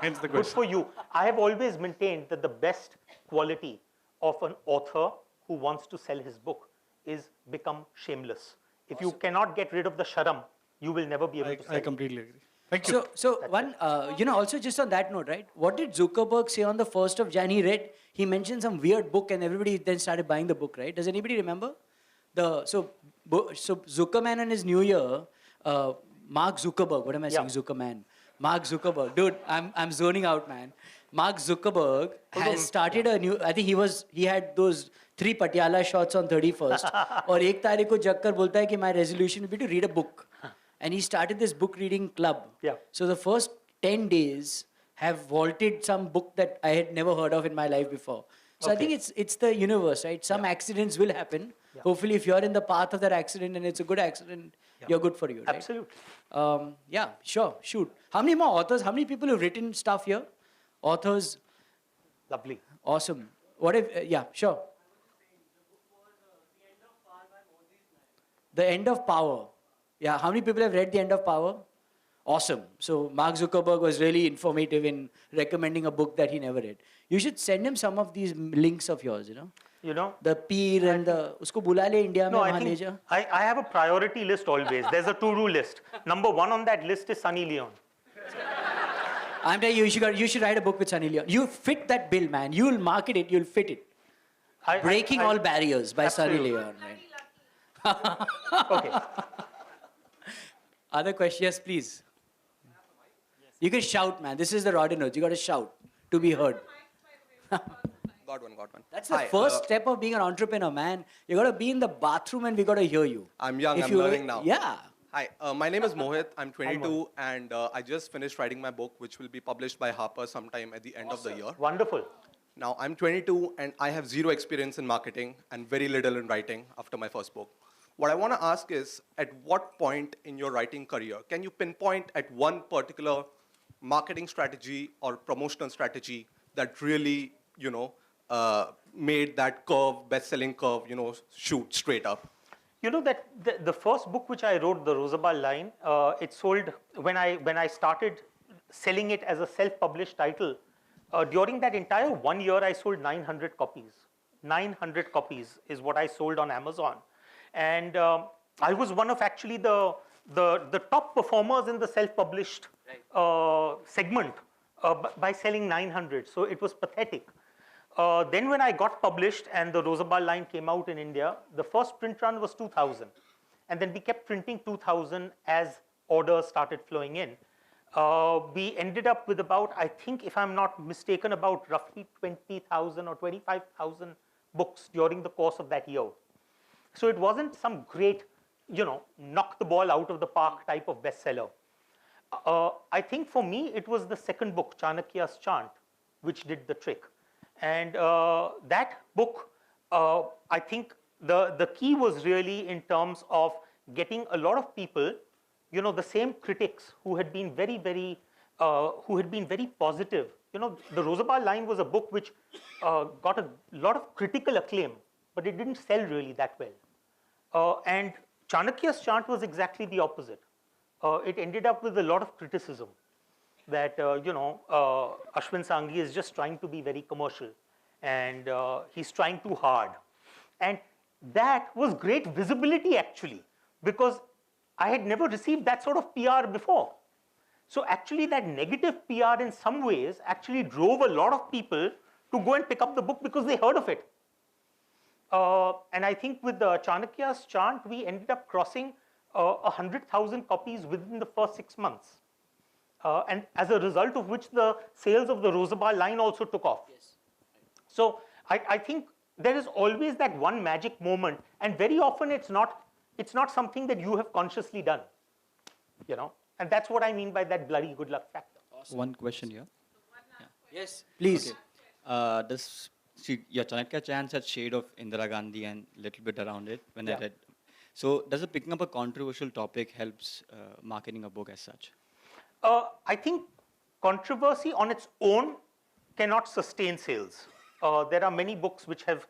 Hence the question. Good for you. I have always maintained that the best quality of an author who wants to sell his book is become shameless. If you cannot get rid of the sharam, you will never be able to sell. I completely agree. Thank you. So one, also just on that note, right? What did Zuckerberg say on the 1st of Jan? He mentioned some weird book and everybody then started buying the book, right? Does anybody remember? So Zuckerman on his New Year, Mark Zuckerberg, what am I saying, Zuckerman, Mark Zuckerberg. Dude, I'm zoning out, man. Mark Zuckerberg has started a new, I think he had those 3 Patiala shots on 31st. और एक तारीख को जगकर बोलता है कि my resolution will be to read a book. And he started this book reading club. Yeah. So the first 10 days have vaulted some book that I had never heard of in my life before. So I think it's the universe, right? Some accidents will happen. Yeah. Hopefully, if you're in the path of that accident and it's a good accident, you're good for you, right? Absolutely. Yeah, sure, shoot. How many more authors? How many people have written stuff here? Authors. Lovely. Awesome. What if? Yeah, sure. The End of Power. Yeah, how many people have read The End of Power? Awesome. So Mark Zuckerberg was really informative in recommending a book that he never read. You should send him some of these links of yours, you know. You know? The peer and the... Usko bula le India mein wahan le ja. I have a priority list always. There's a to-do list. Number 1 on that list is Sunny Leone. I'm telling you, you should write a book with Sunny Leone. You fit that bill, man. You'll market it, you'll fit it. Breaking All Barriers by Sunny Leone. Right? Okay. Other questions? Yes, please. You can shout, man. This is the Rodinhoods. You got to shout to be heard. Got one. That's the first step of being an entrepreneur, man. You got to be in the bathroom and we got to hear you. I'm young. I'm learning now. Yeah. Hi. My name is Mohit. I'm 22 and I just finished writing my book, which will be published by Harper sometime at the end of the year. Wonderful. Now, I'm 22 and I have zero experience in marketing and very little in writing after my first book. What I want to ask is, at what point in your writing career can you pinpoint at one particular marketing strategy or promotional strategy that really, made that curve, best-selling curve, shoot straight up? You know that the first book which I wrote, the Rosabal line, it sold when I started selling it as a self-published title. During that entire 1 year, I sold 900 copies. 900 copies is what I sold on Amazon. And I was one of actually the top performers in the self-published segment by selling 900. So it was pathetic. Then when I got published and the Rosabal line came out in India, the first print run was 2,000. And then we kept printing 2,000 as orders started flowing in. We ended up with about, I think if I'm not mistaken, about roughly 20,000 or 25,000 books during the course of that year. So it wasn't some great, knock the ball out of the park type of bestseller. I think for me, it was the second book, Chanakya's Chant, which did the trick. And that book, I think the key was really in terms of getting a lot of people, the same critics who had been very positive. The Rosabal line was a book which got a lot of critical acclaim, but it didn't sell really that well. And Chanakya's Chant was exactly the opposite. It ended up with a lot of criticism that, Ashwin Sanghi is just trying to be very commercial and he's trying too hard. And that was great visibility actually, because I had never received that sort of PR before. So actually that negative PR in some ways actually drove a lot of people to go and pick up the book because they heard of it. And I think with the Chanakya's Chant, we ended up crossing 100,000 copies within the first 6 months. And as a result of which the sales of the Rosabal line also took off. Yes. So I think there is always that one magic moment, and very often it's not something that you have consciously done, and that's what I mean by that bloody good luck factor. Awesome. One question here. Yeah. Yes, please. Okay. Your Chanakya Chant had shade of Indira Gandhi and little bit around it when I read. So does it picking up a controversial topic helps marketing a book as such? I think controversy on its own cannot sustain sales. There are many books which have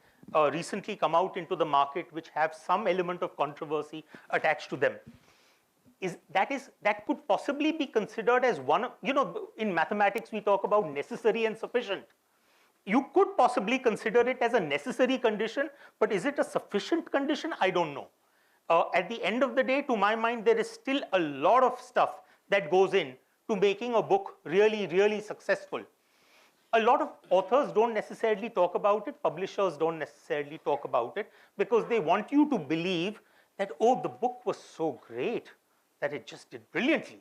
recently come out into the market which have some element of controversy attached to them. That could possibly be considered as one, in mathematics we talk about necessary and sufficient. You could possibly consider it as a necessary condition, but is it a sufficient condition? I don't know. At the end of the day, to my mind, there is still a lot of stuff that goes in to making a book really, really successful. A lot of authors don't necessarily talk about it, publishers don't necessarily talk about it, because they want you to believe that, oh, the book was so great that it just did brilliantly.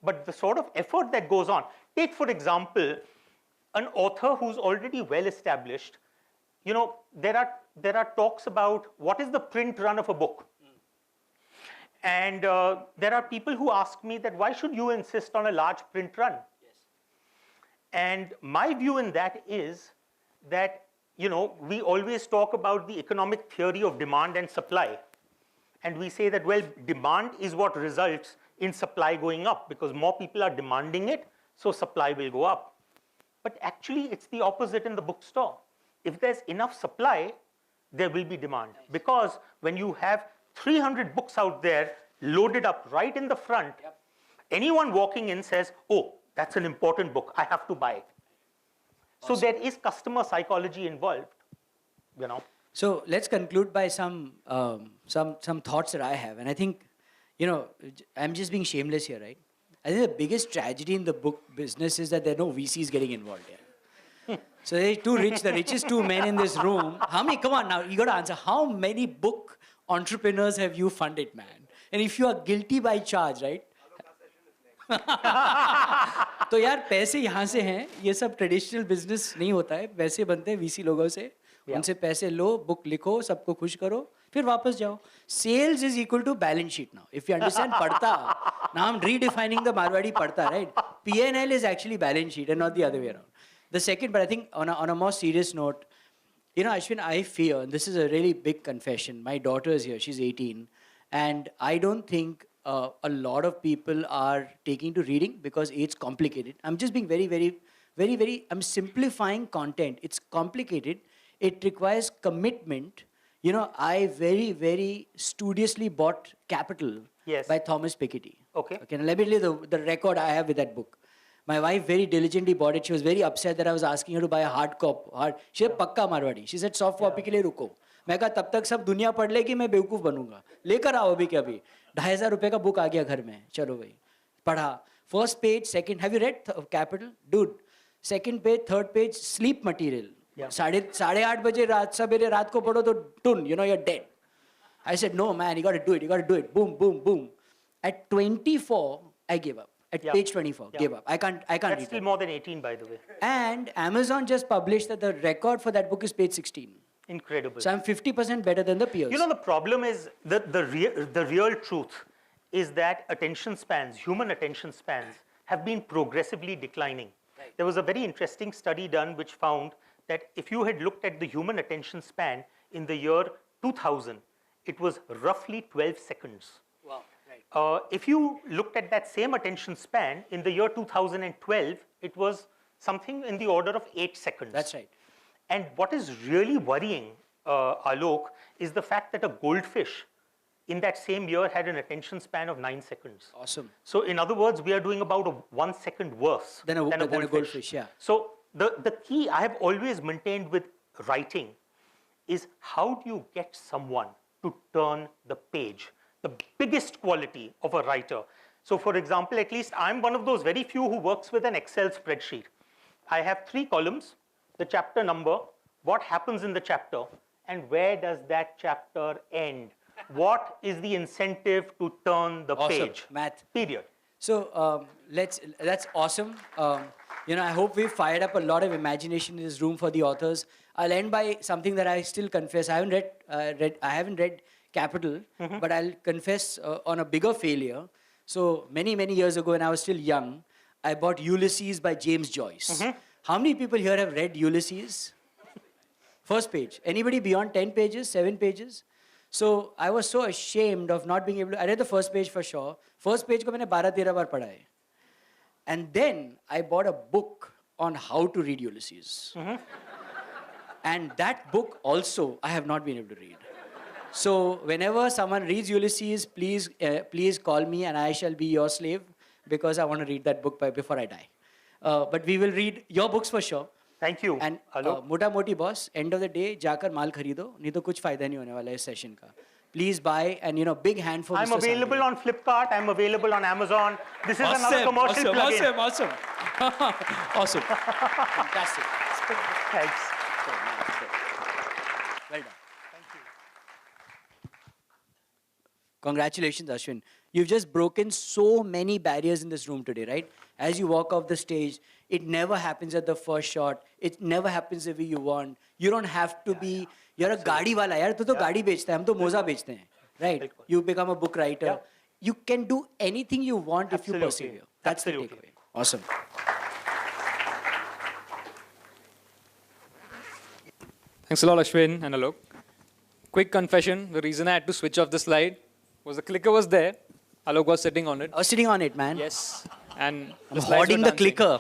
but the sort of effort that goes on. Take, for example, an author who's already well established. You know, there are talks about what is the print run of a book. And there are people who ask me that why should you insist on a large print run? Yes. And my view in that is that, you know, we always talk about the economic theory of demand and supply. And we say that, well, demand is what results in supply going up because more people are demanding it, so supply will go up. But actually, it's the opposite in the bookstore. If there's enough supply, there will be demand. Nice. Because when you have 300 books out there loaded up right in the front, anyone walking in says, oh, that's an important book, I have to buy it. Awesome. So there is customer psychology involved, you know. So let's conclude by some thoughts that I have. And I think, you know, I'm just being shameless here, right? I think the biggest tragedy in the book business is that there are no VCs getting involved here. So they're too rich, the richest two men in this room. How many, come on now, you got to answer. How many book entrepreneurs have you funded, man? And if you are guilty by charge, right? तो यार पैसे यहाँ से हैं, ये सब traditional business नहीं होता है, पैसे बनते हैं वीसी लोगों से, उनसे पैसे लो, बुक लिखो, सबको खुश करो, फिर वापस जाओ. Sales is equal to balance sheet now. If you understand Padta, now I'm redefining the Marwadi Padta, right? P&L is actually balance sheet and not the other way around. The second, but I think on a more serious note, you know, Ashwin, I fear, and this is a really big confession, my daughter is here, she's 18, and I don't think a lot of people are taking to reading because it's complicated. I'm just being very, I'm simplifying content. It's complicated. It requires commitment. You know, I very studiously bought Capital by Thomas Piketty. Okay, now let me tell you the record I have with that book. My wife very diligently bought it. She was very upset that I was asking her to buy a hard copy. She said, "Pakka Marwadi." She said, "Soft copy के लिए रुको." मैं कहा तब तक सब दुनिया पढ़ लेगी, मैं बेवकूफ़ बनूंगा. लेकर आओ अभी के अभी. 2,500 रुपए का बुक आ गया घर में. चलो भाई. पढ़ा. First page, second. Have you read Capital? Dude. Second page, third page, sleep material. 8:30 बजे सवेरे रात को पढ़ो तो टुन, you know, you're dead. I said, no man, you got to do it. Boom. At 24, I gave up. At page 24, gave up. I can't read That's still more than 18, by the way. And Amazon just published that the record for that book is page 16. Incredible. So I'm 50% better than the peers. You know, the problem is, the real truth is that attention spans, human attention spans, have been progressively declining. Right. There was a very interesting study done which found that if you had looked at the human attention span in the year 2000, it was roughly 12 seconds. Wow. Right. If you looked at that same attention span in the year 2012, it was something in the order of 8 seconds. That's right. And what is really worrying, Alok, is the fact that a goldfish in that same year had an attention span of 9 seconds. Awesome. So in other words, we are doing about 1 second worse than a goldfish. Yeah. So the key I have always maintained with writing is how do you get someone to turn the page? The biggest quality of a writer. So for example, at least I'm one of those very few who works with an Excel spreadsheet. I have 3 columns, the chapter number, what happens in the chapter, and where does that chapter end? What is the incentive to turn the page? Math. Period. So that's awesome. You know, I hope we've fired up a lot of imagination in this room for the authors. I'll end by something that I still confess. I haven't read Capital, but I'll confess on a bigger failure. So many years ago when I was still young, I bought Ulysses by James Joyce. How many people here have read Ulysses? First page. Anybody beyond 10 pages, 7 pages? So I was so ashamed of not being able to, I read the first page for sure. First page ko maine 12-13 baar padha hai. And then I bought a book on how to read Ulysses. And that book also I have not been able to read. So whenever someone reads Ulysses, please call me and I shall be your slave because I want to read that book before I die. But we will read your books for sure. Thank you. And mota moti boss, end of the day, जाकर माल खरीदो, नहीं तो कुछ फायदा नहीं होने वाला इस session का. Please buy and big hand for I'm Mr. available Sanghi. on Flipkart. I'm available on Amazon. This is another commercial plugin. Awesome. Awesome. Fantastic. Thanks. Well done. Thank you. Congratulations, Ashwin. You've just broken so many barriers in this room today, right? As you walk off the stage, it never happens at the first shot. It never happens the way you want. You don't have to be, you're a gaadi wala, yaar. Tu to gaadi bechta hai, hum to moza bechte hain, right? You become a book writer. You can do anything you want if you persevere. That's the takeaway. Awesome. Thanks a lot, Ashwin and Alok. Quick confession, the reason I had to switch off the slide was the clicker was there. Alok was sitting on it. I was sitting on it, man. Yes. And I'm the slides were hoarding the dancing. clicker.